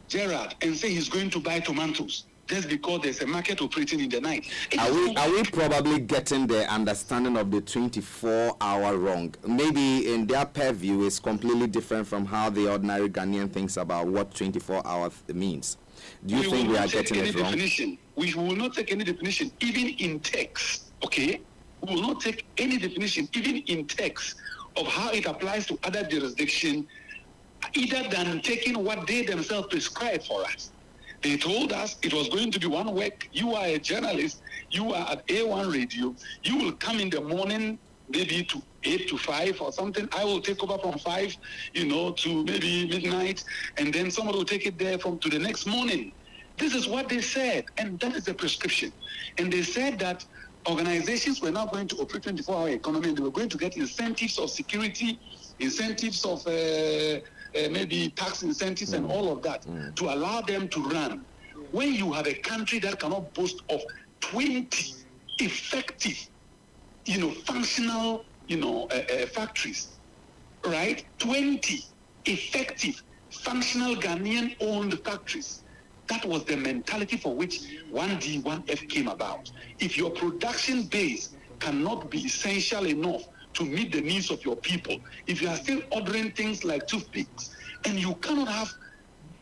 Gerard, and say he's going to buy tomatoes just because there's a market operating in the night. Are we probably getting the understanding of the 24-hour wrong? Maybe in their purview is completely different from how the ordinary Ghanaian thinks about what 24 hours means. Do you think we are getting it wrong? We will not take any definition, even in text, okay? We will not take any definition, even in text, of how it applies to other jurisdictions. either than taking what they themselves prescribed for us. They told us it was going to be one week. You are a journalist. You are at A1 Radio. You will come in the morning, maybe to 8 to 5 or something. I will take over from 5, to maybe midnight. And then someone will take it there to the next morning. This is what they said. And that is the prescription. And they said that organizations were now going to operate 24-hour economy, and they were going to get incentives of security, incentives of maybe tax incentives and all of that to allow them to run. When you have a country that cannot boast of 20 effective, functional, factories, right? 20 effective, functional Ghanaian-owned factories. That was the mentality for which 1D, 1F came about. If your production base cannot be essential enough to meet the needs of your people, if you are still ordering things like toothpicks, and you cannot have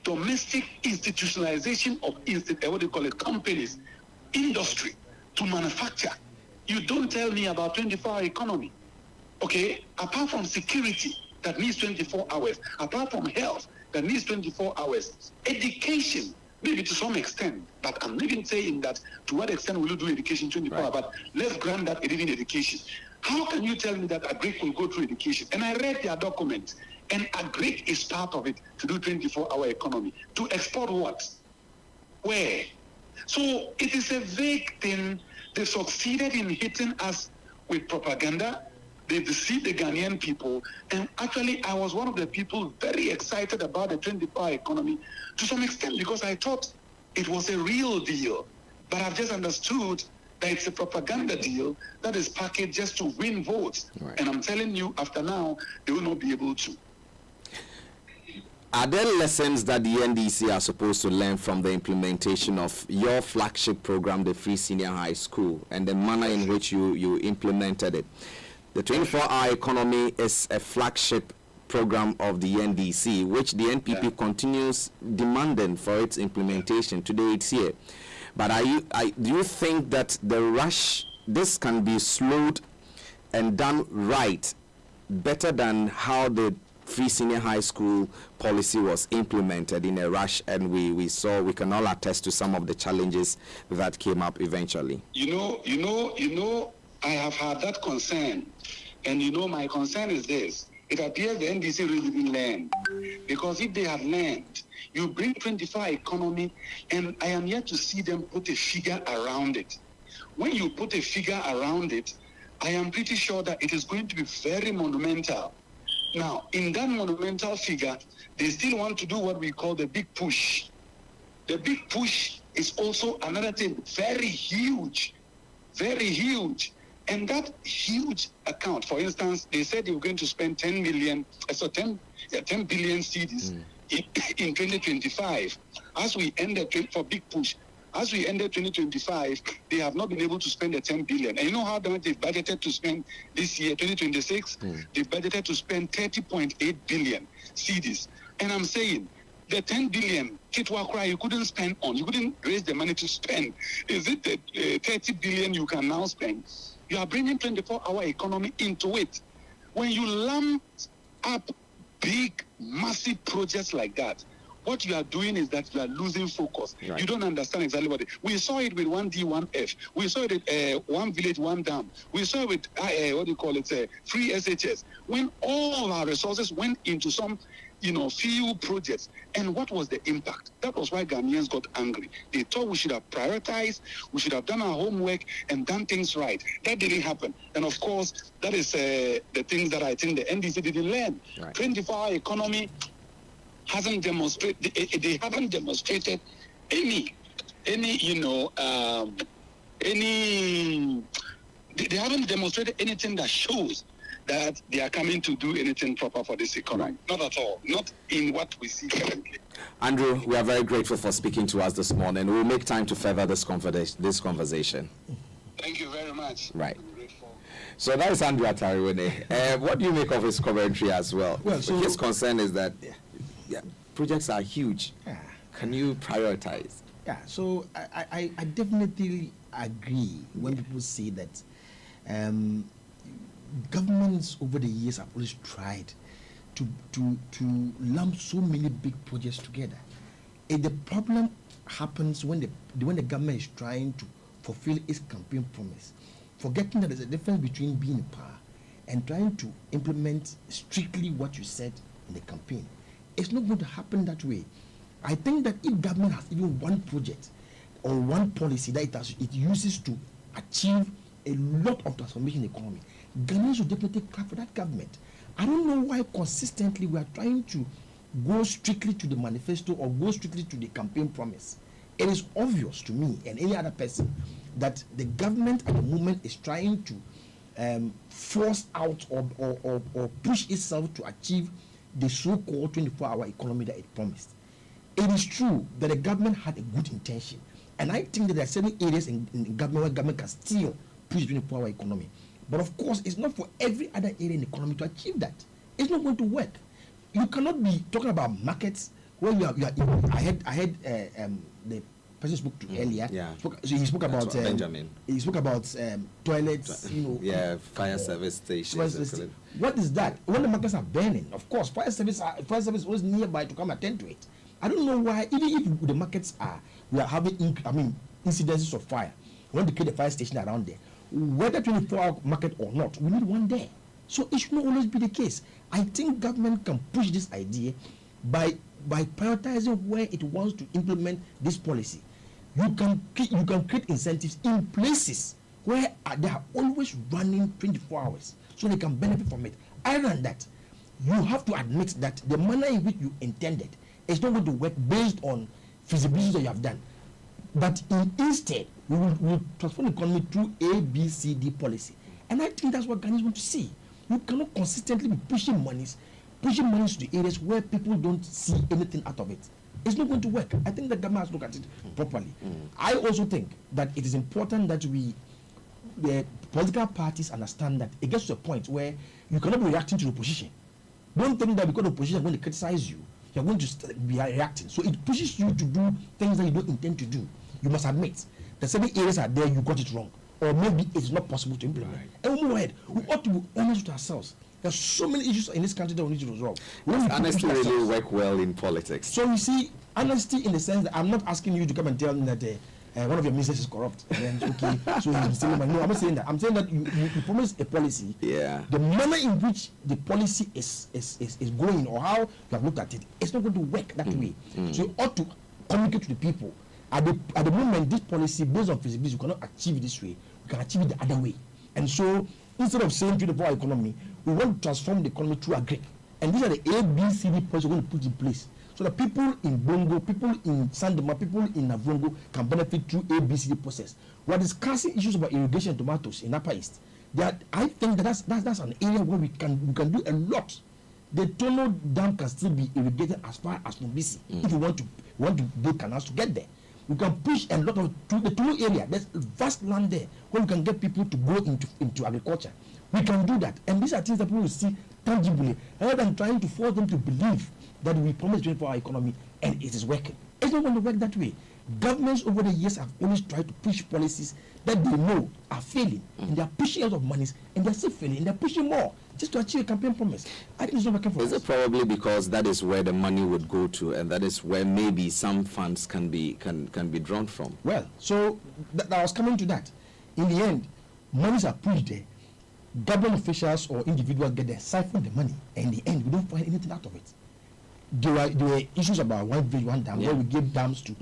domestic institutionalization of companies, industry to manufacture, you don't tell me about 24-hour economy. Okay, apart from security that needs 24 hours, apart from health that needs 24 hours, education, maybe to some extent, but I'm not even saying that to what extent will you do education 24 hours, but let's grant that even education. How can you tell me that Agric will go through education? And I read their document, and Agric is part of it to do 24-hour economy. To export what? Where? So it is a vague thing. They succeeded in hitting us with propaganda. They deceived the Ghanaian people. And actually, I was one of the people very excited about the 24-hour economy to some extent because I thought it was a real deal. But I've just understood that it's a propaganda deal that is packaged just to win votes. Right. And I'm telling you, after now, they will not be able to. Are there lessons that the NDC are supposed to learn from the implementation of your flagship program, the Free Senior High School, and the manner in which you implemented it? The 24-hour economy is a flagship program of the NDC, which the NPP continues demanding for its implementation. Today it's here. But do you think that the rush, this can be slowed and done right better than how the Free Senior High School policy was implemented in a rush, and we can all attest to some of the challenges that came up eventually? I have had that concern, and my concern is this. It appears the NDC really didn't learn, because if they had learned, you bring 24 economy, and I am yet to see them put a figure around it. When you put a figure around it, I am pretty sure that it is going to be very monumental. Now, in that monumental figure, they still want to do what we call the big push. The big push is also another thing, very huge. And that huge account, for instance, they said they were going to spend 10 billion cedis in 2025. As we ended for big push, as we ended 2025, they have not been able to spend the 10 billion. And you know how much they've budgeted to spend this year, 2026? They've budgeted to spend 30.8 billion cedis. And I'm saying, the 10 billion, you couldn't spend on, you couldn't raise the money to spend. Is it the 30 billion you can now spend? You are bringing 24-hour economy into it. When you lump up big, massive projects like that, what you are doing is that you are losing focus. Right. You don't understand exactly what it is. We saw it with 1D, 1F. We saw it with One Village, One Dam. We saw it with, free SHS. When all of our resources went into some, few projects. And what was the impact? That was why Ghanaians got angry. They thought we should have prioritized, we should have done our homework and done things right. That didn't happen. And of course, that is the things that I think the NDC didn't learn. Right. 24-hour economy hasn't demonstrated, they haven't demonstrated they haven't demonstrated anything that shows that they are coming to do anything proper for this economy. Right. Not at all. Not in what we see currently. Andrew, we are very grateful for speaking to us this morning. We'll make time to further this conversation. Thank you very much. Right. So that is Andrew Atariwene. What do you make of his commentary as well? Well, so his concern is that projects are huge. Yeah. Can you prioritize? Yeah, so I definitely agree when people say that governments over the years have always tried to lump so many big projects together. The problem happens when the government is trying to fulfill its campaign promise, forgetting that there's a difference between being in power and trying to implement strictly what you said in the campaign. It's not going to happen that way. I think that if government has even one project or one policy that it uses to achieve a lot of transformation in the economy, Ghanaians should definitely clap for that government. I don't know why consistently we are trying to go strictly to the manifesto or go strictly to the campaign promise. It is obvious to me and any other person that the government at the moment is trying to force out or push itself to achieve the so-called 24-hour economy that it promised. It is true that the government had a good intention, and I think that there are certain areas in government where government can still push the 24-hour economy. But of course, it's not for every other area in the economy to achieve that. It's not going to work. You cannot be talking about markets where you are I had the person spoke to earlier. Yeah. So he spoke about Benjamin. He spoke about toilets. Yeah, fire service stations. What is that? When the markets are burning, of course, fire service was nearby to come attend to it. I don't know why. Even if the markets we are having incidences of fire. We want to create a fire station around there. Whether 24-hour market or not, we need one there. So it should not always be the case. I think government can push this idea by prioritizing where it wants to implement this policy. You can create incentives in places where they are always running 24 hours so they can benefit from it. Other than that, you have to admit that the manner in which you intended is not going to work based on feasibility that you have done. But instead, we will transform the economy through A, B, C, D policy. And I think that's what Ghanaians want to see. You cannot consistently be pushing monies to the areas where people don't see anything out of it. It's not going to work. I think the government has to look at it properly. I also think that it is important that the political parties understand that it gets to a point where you cannot be reacting to the opposition. Don't think that because the opposition is going to criticize you, you're going to be reacting. So it pushes you to do things that you don't intend to do. You must admit that certain areas are there, you got it wrong. Or maybe it's not possible to implement. Right. And we move ahead. We ought to be honest with ourselves. There's so many issues in this country that we need to resolve. Honesty really work well in politics. So you see, honesty in the sense that I'm not asking you to come and tell me that one of your ministers is corrupt. And then, okay, so he's stealing money. No, I'm not saying that. I'm saying that you promise a policy. Yeah. The manner in which the policy is going or how you have looked at it, it's not going to work that way. So you ought to communicate to the people. At the moment, this policy, based on feasibility, you cannot achieve it this way. We can achieve it the other way. And so, instead of saying 24-hour economy, we want to transform the economy through agri. And these are the A, B, C, D policies we're going to put in place. So that people in Bongo, people in Sandema, people in Navrongo can benefit through A, B, C, D process. We are discussing issues about irrigation and tomatoes in Upper East. I think that's an area where we can do a lot. The Tono Dam can still be irrigated as far as Mubisi if you want to build canals to get there. We can push a lot of the Tulu area. There's vast land there where we can get people to go into agriculture. We can do that. And these are things that people will see tangibly, rather than trying to force them to believe that we promise 24-hour economy and it is working. It's not going to work that way. Governments over the years have always tried to push policies that they know are failing, and they are pushing out of monies, and they're still failing, and they're pushing more just to achieve a campaign promise. I think it's not working for us. Is it probably because that is where the money would go to, and that is where maybe some funds can be drawn from? Well, so I was coming to that. In the end, monies are pushed there. Government officials or individuals get there, siphon the money, and in the end, we don't find anything out of it. There were issues about one village, one dam, where we gave dams to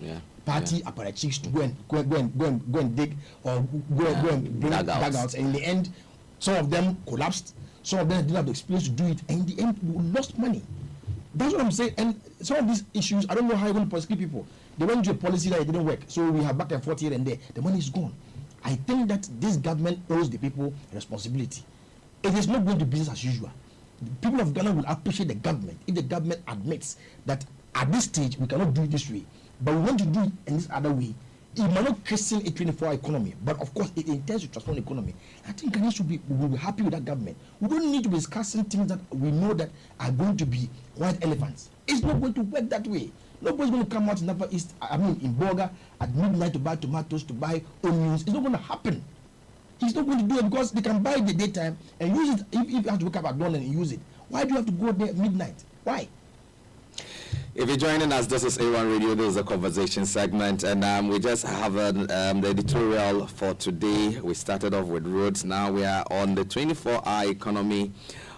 party apparatchiks to go and dig or go and bring dugouts. And in the end, some of them collapsed. Some of them didn't have the experience to do it. And in the end, we lost money. That's what I'm saying. And some of these issues, I don't know how you're going to prosecute people. They went to a policy that it didn't work. So we have back and forth here and there. The money is gone. I think that this government owes the people a responsibility. It is not going to be business as usual. The people of Ghana will appreciate the government if the government admits that at this stage we cannot do it this way, but we want to do it in this other way. It might not christen a 24-hour economy, but of course it intends to transform the economy. I think Ghanaians will be happy with that government. We don't need to be discussing things that we know that are going to be white elephants. It's not going to work that way. Nobody's going to come out in Upper East, in Boga at midnight to buy tomatoes, to buy onions. It's not going to happen. He's not going to do it because they can buy the daytime and use it. If you have to wake up at dawn and use it, why do you have to go there at midnight? Why? If you're joining us, this is A1 Radio. This is a conversation segment, and we just have the editorial for today. We started off with roads. Now we are on the 24-hour economy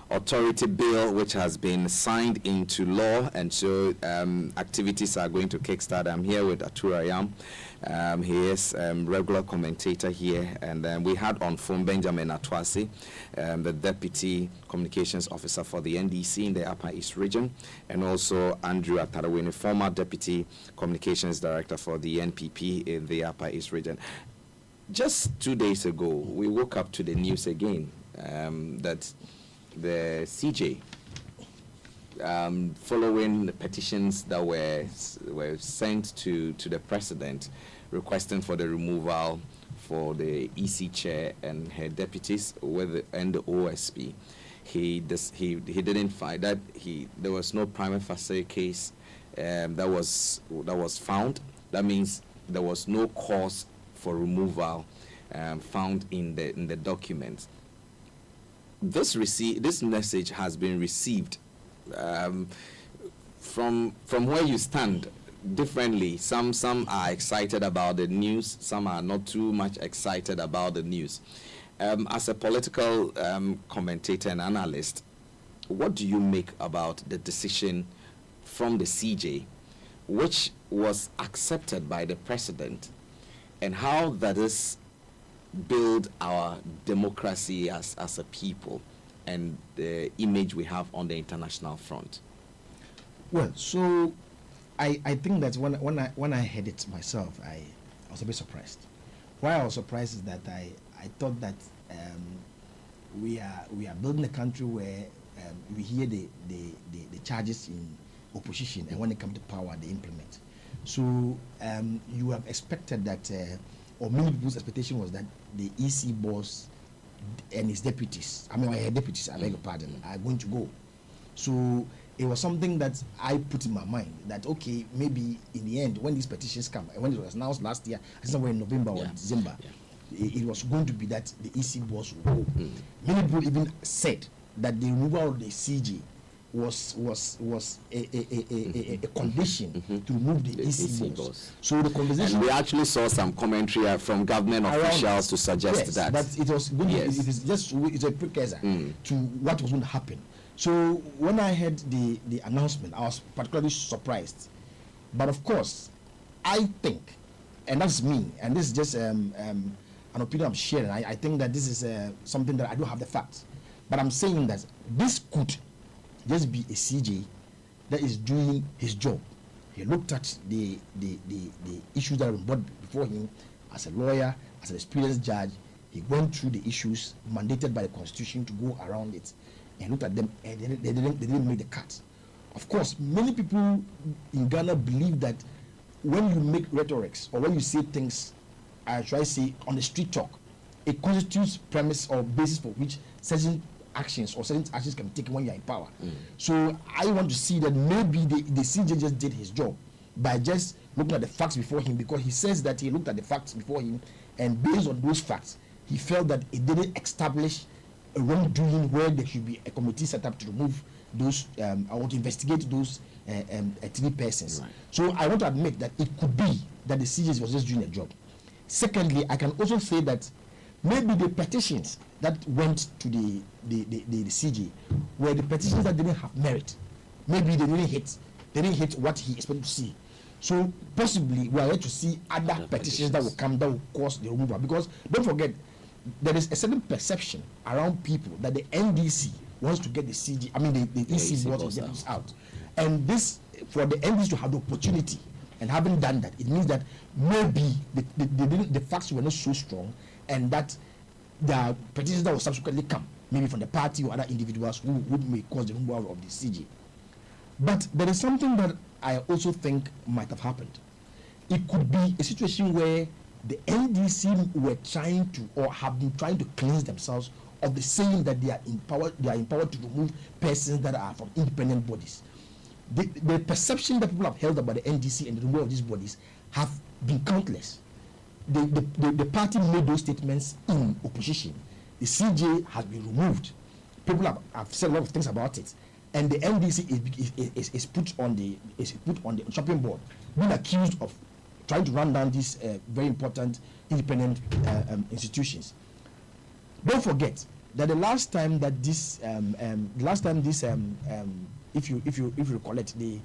authority bill, which has been signed into law, and so activities are going to kickstart. I'm here with Atura Yam. He is regular commentator here, and we had on phone Benjamin Atwasi, the Deputy Communications Officer for the NDC in the Upper East Region, and also Andrew Atarawini, former Deputy Communications Director for the NPP in the Upper East Region. Just 2 days ago, we woke up to the news again that the CJ, following the petitions that were sent to the president, requesting for the removal for the EC chair and her deputies and the OSP, he didn't find that there was no prima facie case that was found. That means there was no cause for removal found in the documents. This message has been received from where you stand differently. Some are excited about the news, some are not too much excited about the news. As a political commentator and analyst, what do you make about the decision from the CJ, which was accepted by the president, and how that is build our democracy as a people and the image we have on the international front? Well, so I think that when I heard it myself, I was a bit surprised. Why I was surprised is that I thought that we are building a country where we hear the charges in opposition, and when they come to power, they implement. So you have expected that, or many people's expectation was that the EC boss and his deputies, her deputies, I beg your pardon, are going to go. So it was something that I put in my mind that, okay, maybe in the end, when these petitions come, when it was announced last year, I think in November or December, it was going to be that the EC boss will go. Many people even said that the removal of the CG was a condition to remove the EC boss. So the conversation. And we actually saw some commentary from government officials to suggest that it was going to, it is just it's a precursor to what was going to happen. So when I heard the announcement, I was particularly surprised. But of course, I think, and that's me, and this is just an opinion I'm sharing. I think that this is something that I don't have the facts, but I'm saying that this could just be a CJ that is doing his job. He looked at the issues that were brought before him as a lawyer, as an experienced judge. He went through the issues mandated by the Constitution to go around it, and looked at them, and they didn't make the cut. Of course, many people in Ghana believe that when you make rhetorics or when you say things, should I say, on the street talk, it constitutes premise or basis for which certain actions can be taken when you're in power. So I want to see that maybe the CJ just did his job by just looking at the facts before him, because he says that he looked at the facts before him, and based on those facts, he felt that it didn't establish a wrongdoing where there should be a committee set up to remove those or to investigate those three persons. Right. So I want to admit that it could be that the CJ was just doing a job. Secondly, I can also say that maybe the petitions that went to the CJ were the petitions that didn't have merit. Maybe they didn't hit what he expected to see. So possibly we are yet to see other petitions that will come that will cause the removal. Because don't forget, there is a certain perception around people that the NDC wants to get the CJ, the EC board out. And this, for the NDC to have the opportunity, and having done that, it means that maybe the facts were not so strong, and that the petitions that will subsequently come, maybe from the party or other individuals who may cause the removal of the CJ. But there is something that I also think might have happened. It could be a situation where the NDC were trying to, or have been trying to cleanse themselves of the saying that they are empowered to remove persons that are from independent bodies. The perception that people have held about the NDC and the removal of these bodies have been countless. the party made those statements in opposition. The CJ has been removed. People have said a lot of things about it, and the NDC is put on the chopping board, being accused of trying to run down these very important independent institutions. Don't forget that the last time this if you recollect the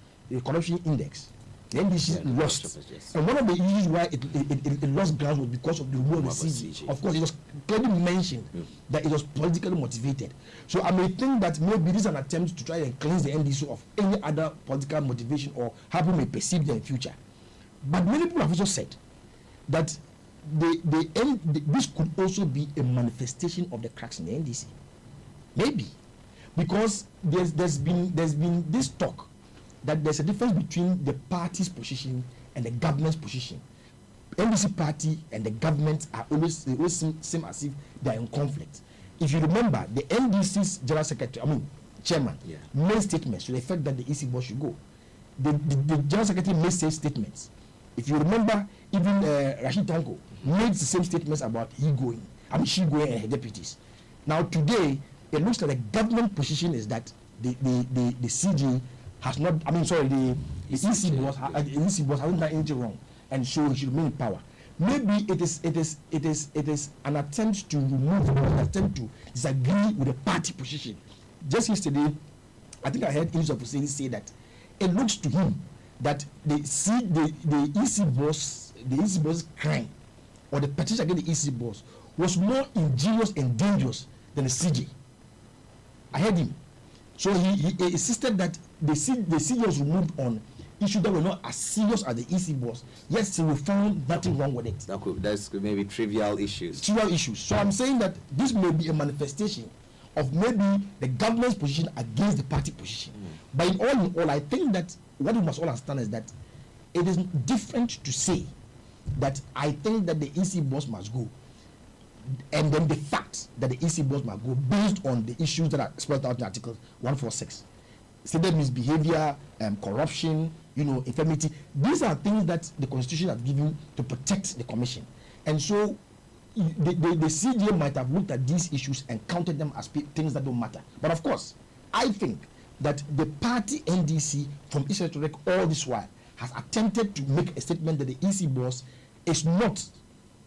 corruption index, the NDC lost, and one of the issues why it lost ground was because of the rule of the CG. Of course, it was clearly mentioned that it was politically motivated. So I may think that maybe this is an attempt to try and cleanse the NDC of any other political motivation or how people may perceive them in future. But many people have also said that this could also be a manifestation of the cracks in the NDC. Maybe because there's been this talk that there's a difference between the party's position and the government's position. NDC party and the government are always seem as if they are in conflict. If you remember, the NDC's general secretary, chairman, made statements to the effect that the EC boss should go. The general secretary made same statements. If you remember, even Rashid Tanko made the same statements about she going and her deputies. Now today, it looks like the government position is that the CG has not. The EC boss hasn't done anything wrong, and so he should remain in power. Maybe it is an attempt to remove, an attempt to disagree with the party position. Just yesterday, I think I heard Idris Hussein say that it looks to him that the EC boss crime or the petition against the EC boss was more injurious and dangerous than the CJ. I heard him. So he insisted that the CJ was removed on issues that were not as serious as the EC boss. Yes, we found nothing wrong with it. That's maybe trivial issues. So I'm saying that this may be a manifestation of maybe the government's position against the party position. But in all, I think that what we must all understand is that it is different to say that I think that the EC boss must go, and then the fact that the EC boss must go based on the issues that are spelled out in Article 146. Stated misbehavior, corruption, infirmity. These are things that the Constitution has given to protect the Commission. And so the CJ might have looked at these issues and counted them as things that don't matter. But of course, I think that the party NDC, from its rhetoric all this while, has attempted to make a statement that the EC boss is not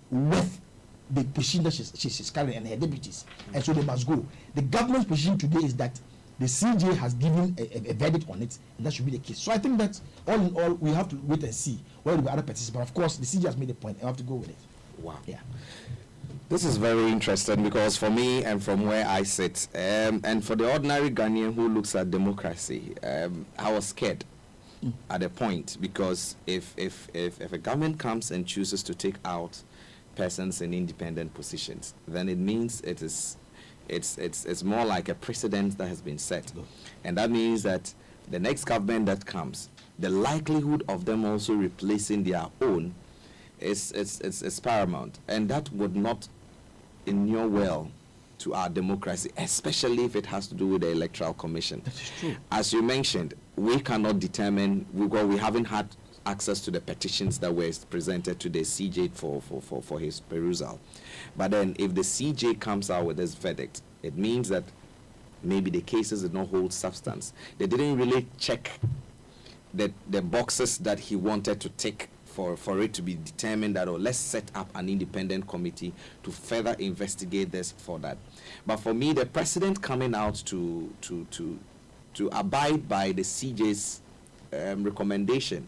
worth the position that she's carrying and her deputies, and so they must go. The government's position today is that the CJ has given a verdict on it, and that should be the case. So I think that all in all, we have to wait and see whether there will be other petitions. But of course, the CJ has made a point, and we have to go with it. Wow. Yeah. This is very interesting because for me and from where I sit, and for the ordinary Ghanaian who looks at democracy, I was scared at a point, because if a government comes and chooses to take out persons in independent positions, then it means it's more like a precedent that has been set, and that means that the next government that comes, the likelihood of them also replacing their own is paramount, and that would not inure well to our democracy, especially if it has to do with the Electoral Commission. That is true. As you mentioned, we cannot determine, we haven't had access to the petitions that were presented to the CJ for his perusal. But then if the CJ comes out with this verdict, it means that maybe the cases did not hold substance. They didn't really check the boxes that he wanted to tick for it to be determined that, let's set up an independent committee to further investigate this for that. But for me, the president coming out to abide by the CJ's recommendation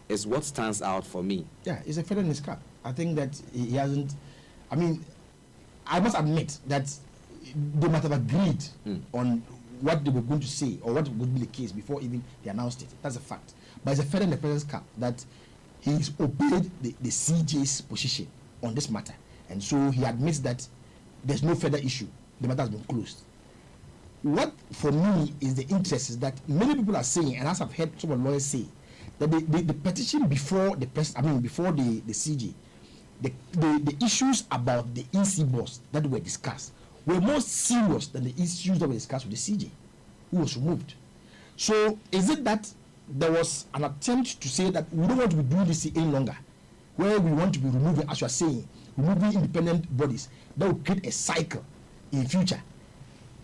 is what stands out for me. Yeah, it's a feather in his cap. I think that he hasn't. I must admit that they might have agreed on what they were going to say or what would be the case before even they announced it. That's a fact. But it's a feather in the president's cap that he's obeyed the CJ's position on this matter. And so he admits that there's no further issue. The matter has been closed. What, for me, is the interest is that many people are saying, and as I've heard some of the lawyers say, that the petition before the before the CJ, the issues about the EC boss that were discussed were more serious than the issues that were discussed with the CJ, who was removed. So is it that there was an attempt to say that we don't want to be doing this any longer, where we want to be removing, as you are saying, removing independent bodies, that will create a cycle in future?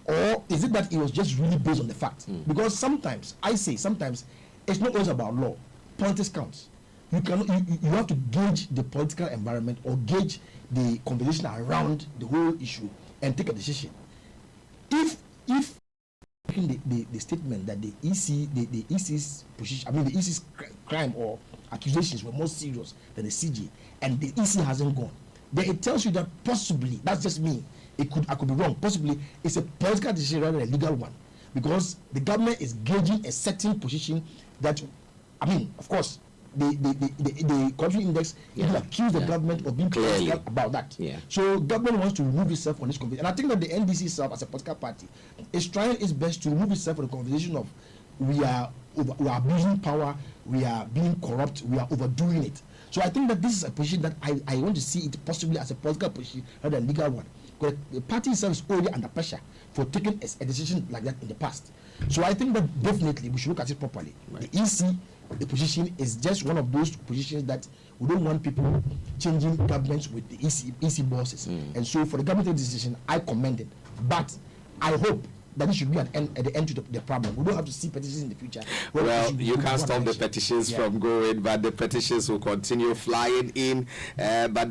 Or is it that it was just really based on the fact? Because sometimes, it's not always about law. Politics counts. You have to gauge the political environment or gauge the conversation around the whole issue and take a decision. If the statement that the EC's position, the EC's crime or accusations were more serious than the CJ, and the EC hasn't gone, then it tells you that possibly, that's just me, I could be wrong, possibly it's a political decision rather than a legal one, because the government is gauging a certain position that, of course, the corruption index even accused the government of being political about that. So government wants to remove itself on this conversation, and I think that the NDC itself, as a political party, is trying its best to remove itself from the conversation of we are abusing power, we are being corrupt, we are overdoing it. So I think that this is a position that I want to see it possibly as a political position rather than legal one, because the party itself is already under pressure for taking a decision like that in the past. So I think that definitely we should look at it properly. Right. The EC, the position is just one of those positions that we don't want people changing governments with the EC bosses. And so for the government decision, I commend it. But I hope that it should be at the end to the problem. We don't have to see petitions in the future. Well, you can't stop the petitions from going, but the petitions will continue flying in. But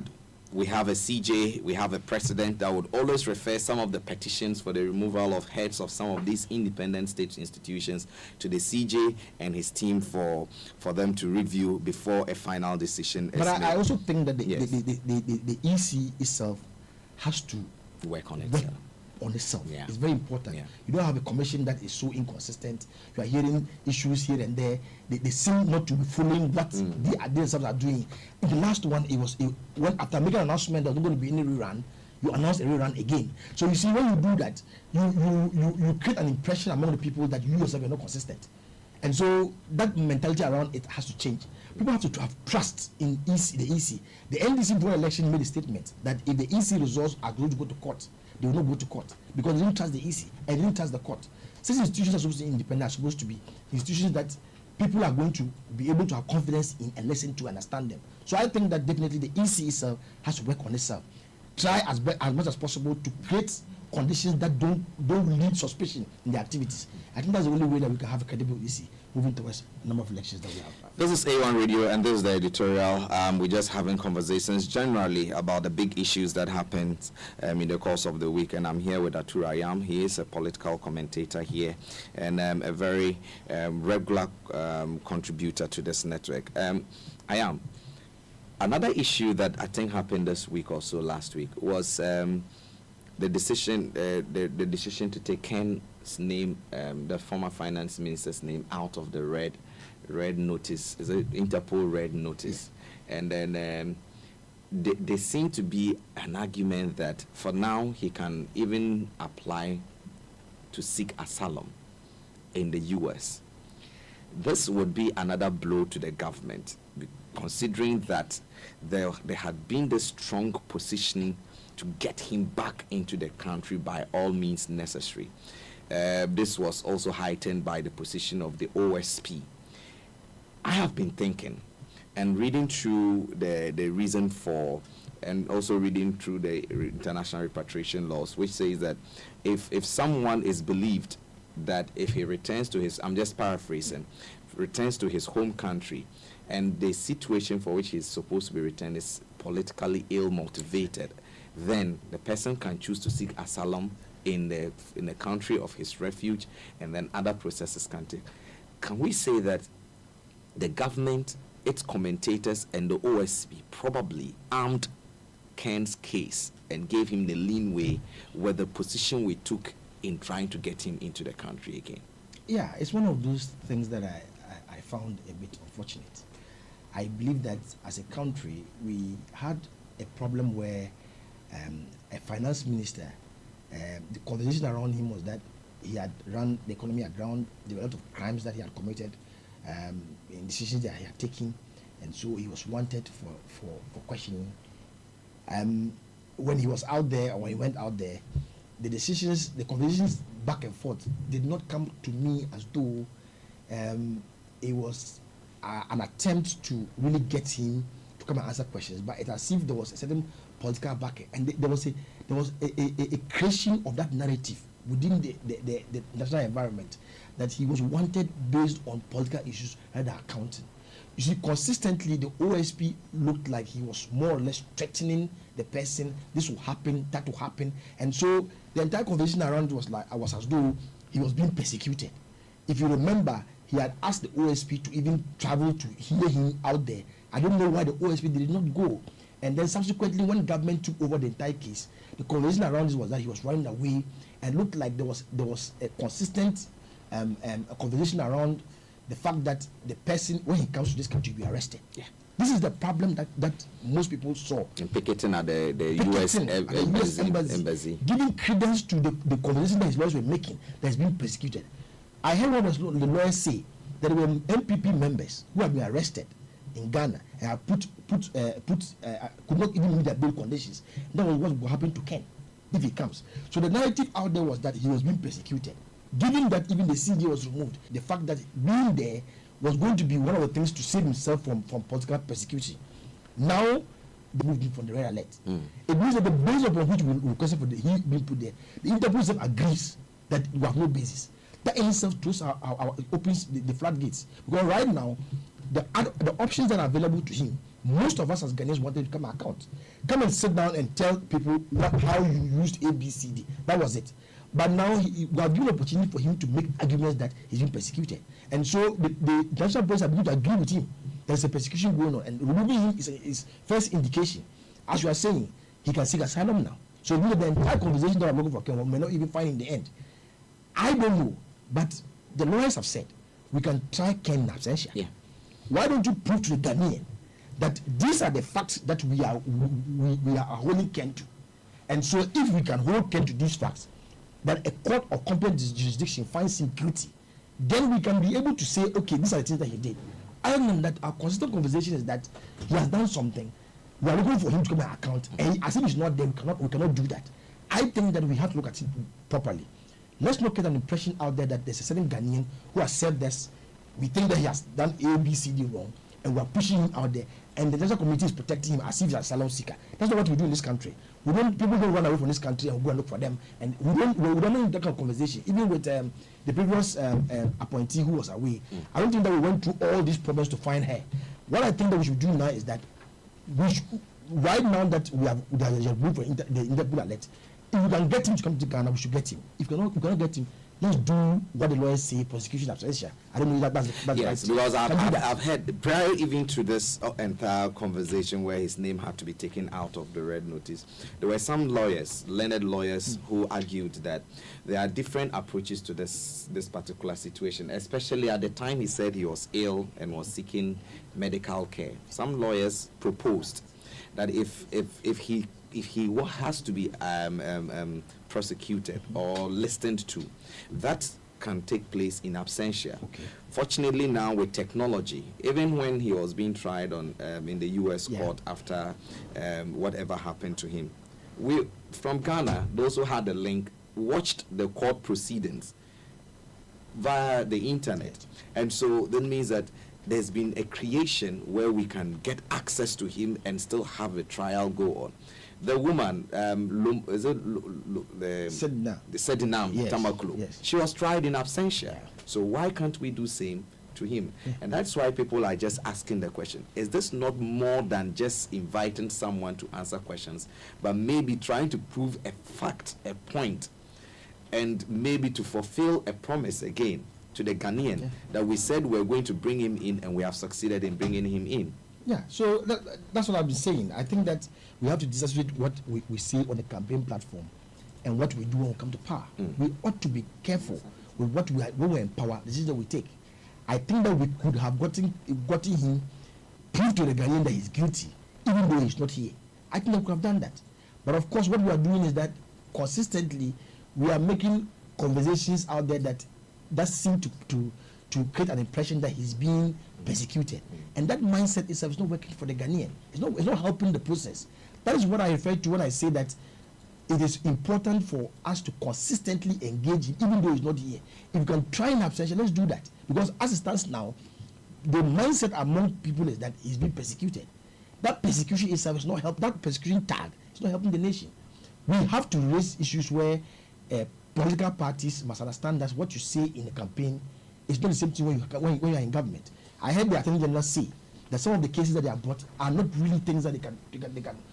we have a CJ, we have a president that would always refer some of the petitions for the removal of heads of some of these independent state institutions to the CJ and his team for them to review before a final decision is made. I also think that the EC itself has to work on it. On itself. It's very important. You don't have a commission that is so inconsistent. You are hearing issues here and there. They seem not to be following what they themselves are doing. In the last one, when after making an announcement there's not going to be any rerun, you announce a rerun again. So you see, when you do that, you create an impression among the people that you yourself are not consistent. And so that mentality around it has to change. People have to have trust in the EC. The NDC before election made a statement that if the EC results are going to go to court, they will not go to court because they didn't trust the EC and they didn't trust the court. Since institutions are supposed to be independent, are supposed to be institutions that people are going to be able to have confidence in and listen to, understand them. So I think that definitely the EC itself has to work on itself. Try as much as possible to create conditions that don't lead suspicion in the activities. I think that's the only way that we can have a credible EC moving towards the number of elections that we have. This is A1 Radio and this is the editorial. We're just having conversations generally about the big issues that happened in the course of the week, and I'm here with Atura Ayam. He is a political commentator here and a very regular contributor to this network. Ayam, another issue that I think happened this week or so last week was the decision to take Ken's name, the former finance minister's name, out of the red notice. Is it Interpol red notice? And then there seemed to be an argument that for now he can even apply to seek asylum in the US. This would be another blow to the government, considering that there had been this strong positioning to get him back into the country by all means necessary. This was also heightened by the position of the OSP. I have been thinking and reading through the reason for, and also reading through the international repatriation laws, which says that if someone is believed that if he returns to his, I'm just paraphrasing, returns to his home country and the situation for which he's supposed to be returned is politically ill motivated, then the person can choose to seek asylum in the country of his refuge, and then other processes can take. Can we say that the government, its commentators, and the OSP probably armed Ken's case and gave him the leeway with the position we took in trying to get him into the country again? Yeah, it's one of those things that I found a bit unfortunate. I believe that as a country, we had a problem where a finance minister, the conversation around him was that he had run the economy aground. There were a lot of crimes that he had committed, in decisions that he had taken, and so he was wanted for questioning. When he was out there, or when he went out there, the decisions, the conversations back and forth did not come to me as though it was an attempt to really get him to come and answer questions, but it's as if there was a certain political backing, and there was a creation of that narrative within the national environment that he was wanted based on political issues rather than accounting. You see, consistently the OSP looked like he was more or less threatening the person. This will happen, that will happen, and so the entire conversation around was as though he was being persecuted. If you remember, he had asked the OSP to even travel to hear him out there. I don't know why the OSP did not go. And then subsequently, when government took over the entire case, the conversation around this was that he was running away, and looked like there was a consistent a conversation around the fact that the person, when he comes to this country, will be arrested. Yeah. This is the problem that most people saw. And picketing at the US embassy. Giving credence to the conversation that his lawyers were making, that has been persecuted. I heard one of the lawyers say that there were MPP members who have been arrested in Ghana and have could not even meet their bail conditions. That was what will happen to Ken if he comes. So the narrative out there was that he was being persecuted. Given that even the CD was removed, the fact that being there was going to be one of the things to save himself from political persecution. Now, they moved him from the red alert. It means that the basis upon which we requested for he being put there, the Interpol itself agrees that we have no basis. That in itself throws opens the floodgates. Because right now, the options that are available to him, most of us as Ghanaians wanted to come and account. Come and sit down and tell people how you used ABCD. That was it. But now we have given opportunity for him to make arguments that he's been persecuted. And so the national police have begun to agree with him. There's a persecution going on. And removing him is first indication. As you are saying, he can seek asylum now. So the entire conversation that I'm looking for Ken may not even find in the end. I don't know. But the lawyers have said we can try Ken in absentia. Yeah. Why don't you prove to the Ghanaian that these are the facts that we are holding Ken to? And so if we can hold Ken to these facts, that a court of competent jurisdiction finds him guilty, then we can be able to say, okay, these are the things that he did. Other than that, our consistent conversation is that he has done something. We are looking for him to come and account, and as if he's not there, we cannot do that. I think that we have to look at it properly. Let's not get an impression out there that there's a certain Ghanaian who has said this. We think that he has done A, B, C, D wrong, and we are pushing him out there, and the national community is protecting him as if he's an asylum seeker. That's not what we do in this country. People don't run away from this country and go and look for them, and we don't have that kind of conversation. Even with the previous appointee who was away, I don't think that we went through all these problems to find her. What I think that we should do now is that right now that we have moved for the Interpol alert, if we can get him to come to Ghana, we should get him. If we cannot get him, let's do what the lawyers say, prosecution absentia. I don't know if that's yes, right. Because I've heard, prior even to this entire conversation where his name had to be taken out of the red notice, there were some lawyers, learned lawyers, who argued that there are different approaches to this particular situation, especially at the time he said he was ill and was seeking medical care. Some lawyers proposed that if he has to be prosecuted or listened to, that can take place in absentia. Okay. Fortunately now with technology, even when he was being tried on in the US court after whatever happened to him, we from Ghana, those who had the link watched the court proceedings via the internet. And so that means that there's been a creation where we can get access to him and still have a trial go on. The woman, is it the Sedinam Tamaklo? Yes. She was tried in absentia. Yeah. So why can't we do same to him? Yeah. And that's why people are just asking the question: is this not more than just inviting someone to answer questions, but maybe trying to prove a fact, a point, and maybe to fulfill a promise again to the Ghanaian that we said we're going to bring him in, and we have succeeded in bringing him in? Yeah, so that's what I've been saying. I think that we have to disassociate what we say on the campaign platform and what we do when we come to power. We ought to be careful with when we're in power, the decisions that we take. I think that we could have gotten him, proved to the Ghanaian that he's guilty, even though he's not here. I think that we could have done that. But of course, what we are doing is that consistently we are making conversations out there that seem to create an impression that he's being persecuted, and that mindset itself is not working for the Ghanaian. It's not helping the process. That is what I refer to when I say that it is important for us to consistently engage him, even though he's not here. If we can try in absentia, let's do that, because as it stands now, the mindset among people is that he's being persecuted, that persecution itself is not help. That persecution tag is not helping the nation. We have to raise issues where political parties must understand that what you say in a campaign is not the same thing when you are in government. I heard the Attorney General say that some of the cases that they have brought are not really things that they can.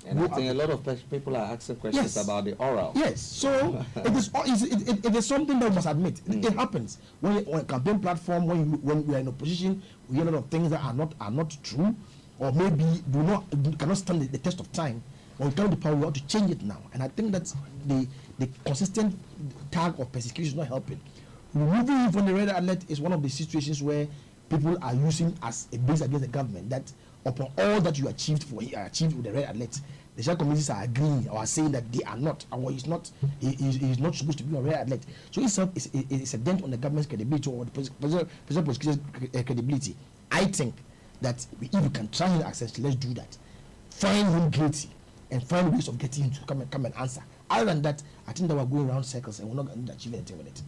And I think a lot of people are asking questions about the oral. Yes, so it is something that we must admit. It happens when on a campaign platform, when we are in opposition, we hear a lot of things that are not true, or maybe cannot stand the test of time. When we come to power, we have to change it now. And I think that the consistent tag of persecution is not helping. Removing him from the red alert is one of the situations where people are using as a base against the government, that upon all that you achieved with the red alert, the Shah communities are agreeing or are saying that they are not, or he's not supposed to be on red alert. So it's a dent on the government's credibility or the president prosecutor's credibility. I think that if you can try and access, let's do that. Find him guilty and find ways of getting him to come and answer. Other than that, I think that we're going around circles and we're not going to achieve anything with it.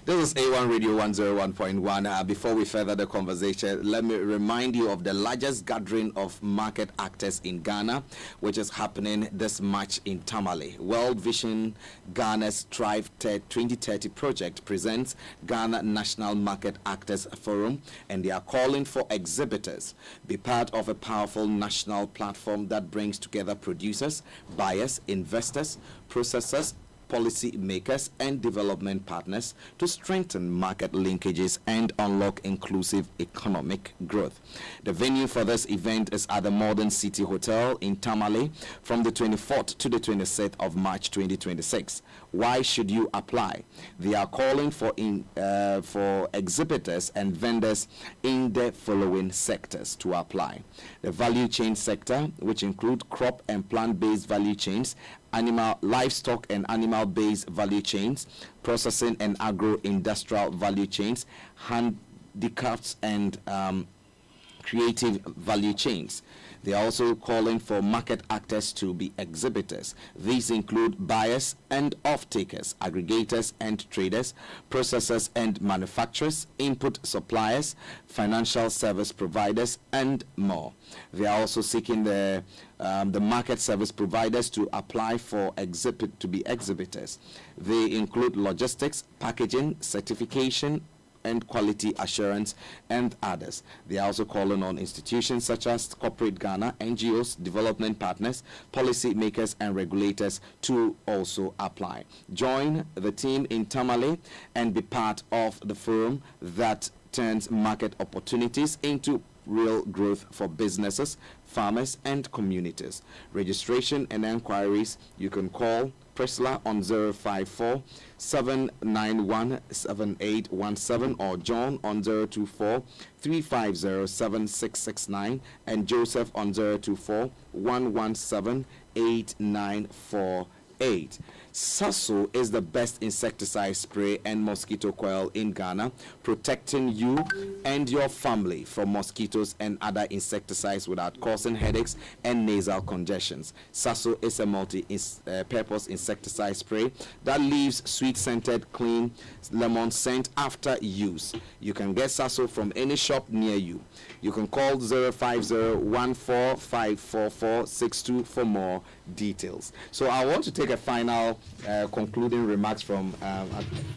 This is A1 Radio 101.1. Before we further the conversation, let me remind you of the largest gathering of market actors in Ghana, which is happening this March in Tamale. World Vision Ghana's Thrive 2030 project presents Ghana National Market Actors Forum, and they are calling for exhibitors be part of a powerful national platform that brings together producers, buyers, investors, processors, policy makers and development partners to strengthen market linkages and unlock inclusive economic growth. The venue for this event is at the Modern City Hotel in Tamale from the 24th to the 26th of March 2026. Why should you apply? They are calling for exhibitors and vendors in the following sectors to apply: the value chain sector, which include crop and plant-based value chains, livestock and animal-based value chains, processing and agro-industrial value chains, handicrafts and creative value chains. They are also calling for market actors to be exhibitors. These include buyers and off-takers, aggregators and traders, processors and manufacturers, input suppliers, financial service providers, and more. They are also seeking the market service providers to apply for to be exhibitors. They include logistics, packaging, certification, and quality assurance, and others. They are also calling on institutions such as Corporate Ghana, NGOs, development partners, policy makers, and regulators to also apply. Join the team in Tamale and be part of the forum that turns market opportunities into real growth for businesses, farmers, and communities. Registration and enquiries, you can call Priscilla on 054 791 7817 or John on 024 350 7669 and Joseph on 024 117 8948. Sasso is the best insecticide spray and mosquito coil in Ghana, protecting you and your family from mosquitoes and other insecticides without causing headaches and nasal congestions. Sasso is a multi-purpose insecticide spray that leaves sweet-scented, clean lemon scent after use. You can get Sasso from any shop near you. You can call 050-1454462 for more details. So I want to take a final concluding remarks from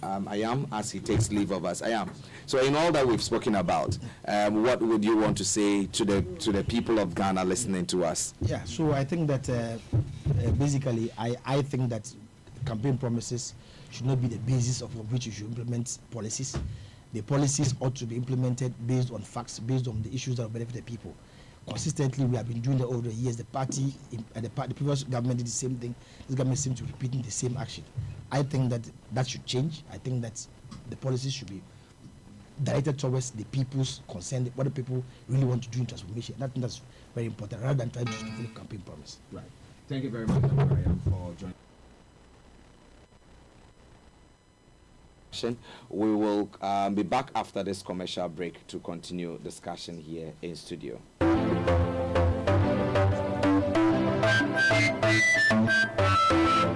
Ayam as he takes leave of us. Ayam, so in all that we've spoken about, what would you want to say to the people of Ghana listening to us? Yeah, so I think that basically I think that campaign promises should not be the basis of which you should implement policies. The policies ought to be implemented based on facts, based on the issues that will benefit the people. Consistently, we have been doing that over the years. The previous government did the same thing. This government seems to be repeating the same action. I think that should change. I think that the policies should be directed towards the people's concern, what the people really want to do in transformation. I think that's very important, rather than trying to fulfill campaign promise. Right. Thank you very much, Ayam, for joining. We will be back after this commercial break to continue discussion here in studio.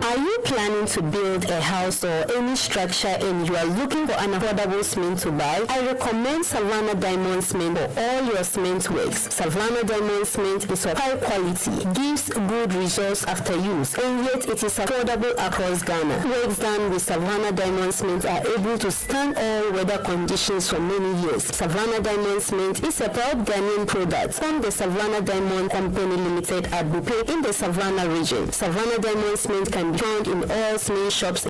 Are you you planning to build a house or any structure and you are looking for an affordable cement to buy, I recommend Savannah Diamond Cement for all your cement works. Savannah Diamond Cement is of high quality, gives good results after use, and yet it is affordable across Ghana. Works done with Savannah Diamond Cement are able to stand all weather conditions for many years. Savannah Diamond Cement is a proud Ghanaian product from the Savannah Diamond Company Limited at Bupe in the Savannah region. Savannah Diamond Cement can be found in all cement shops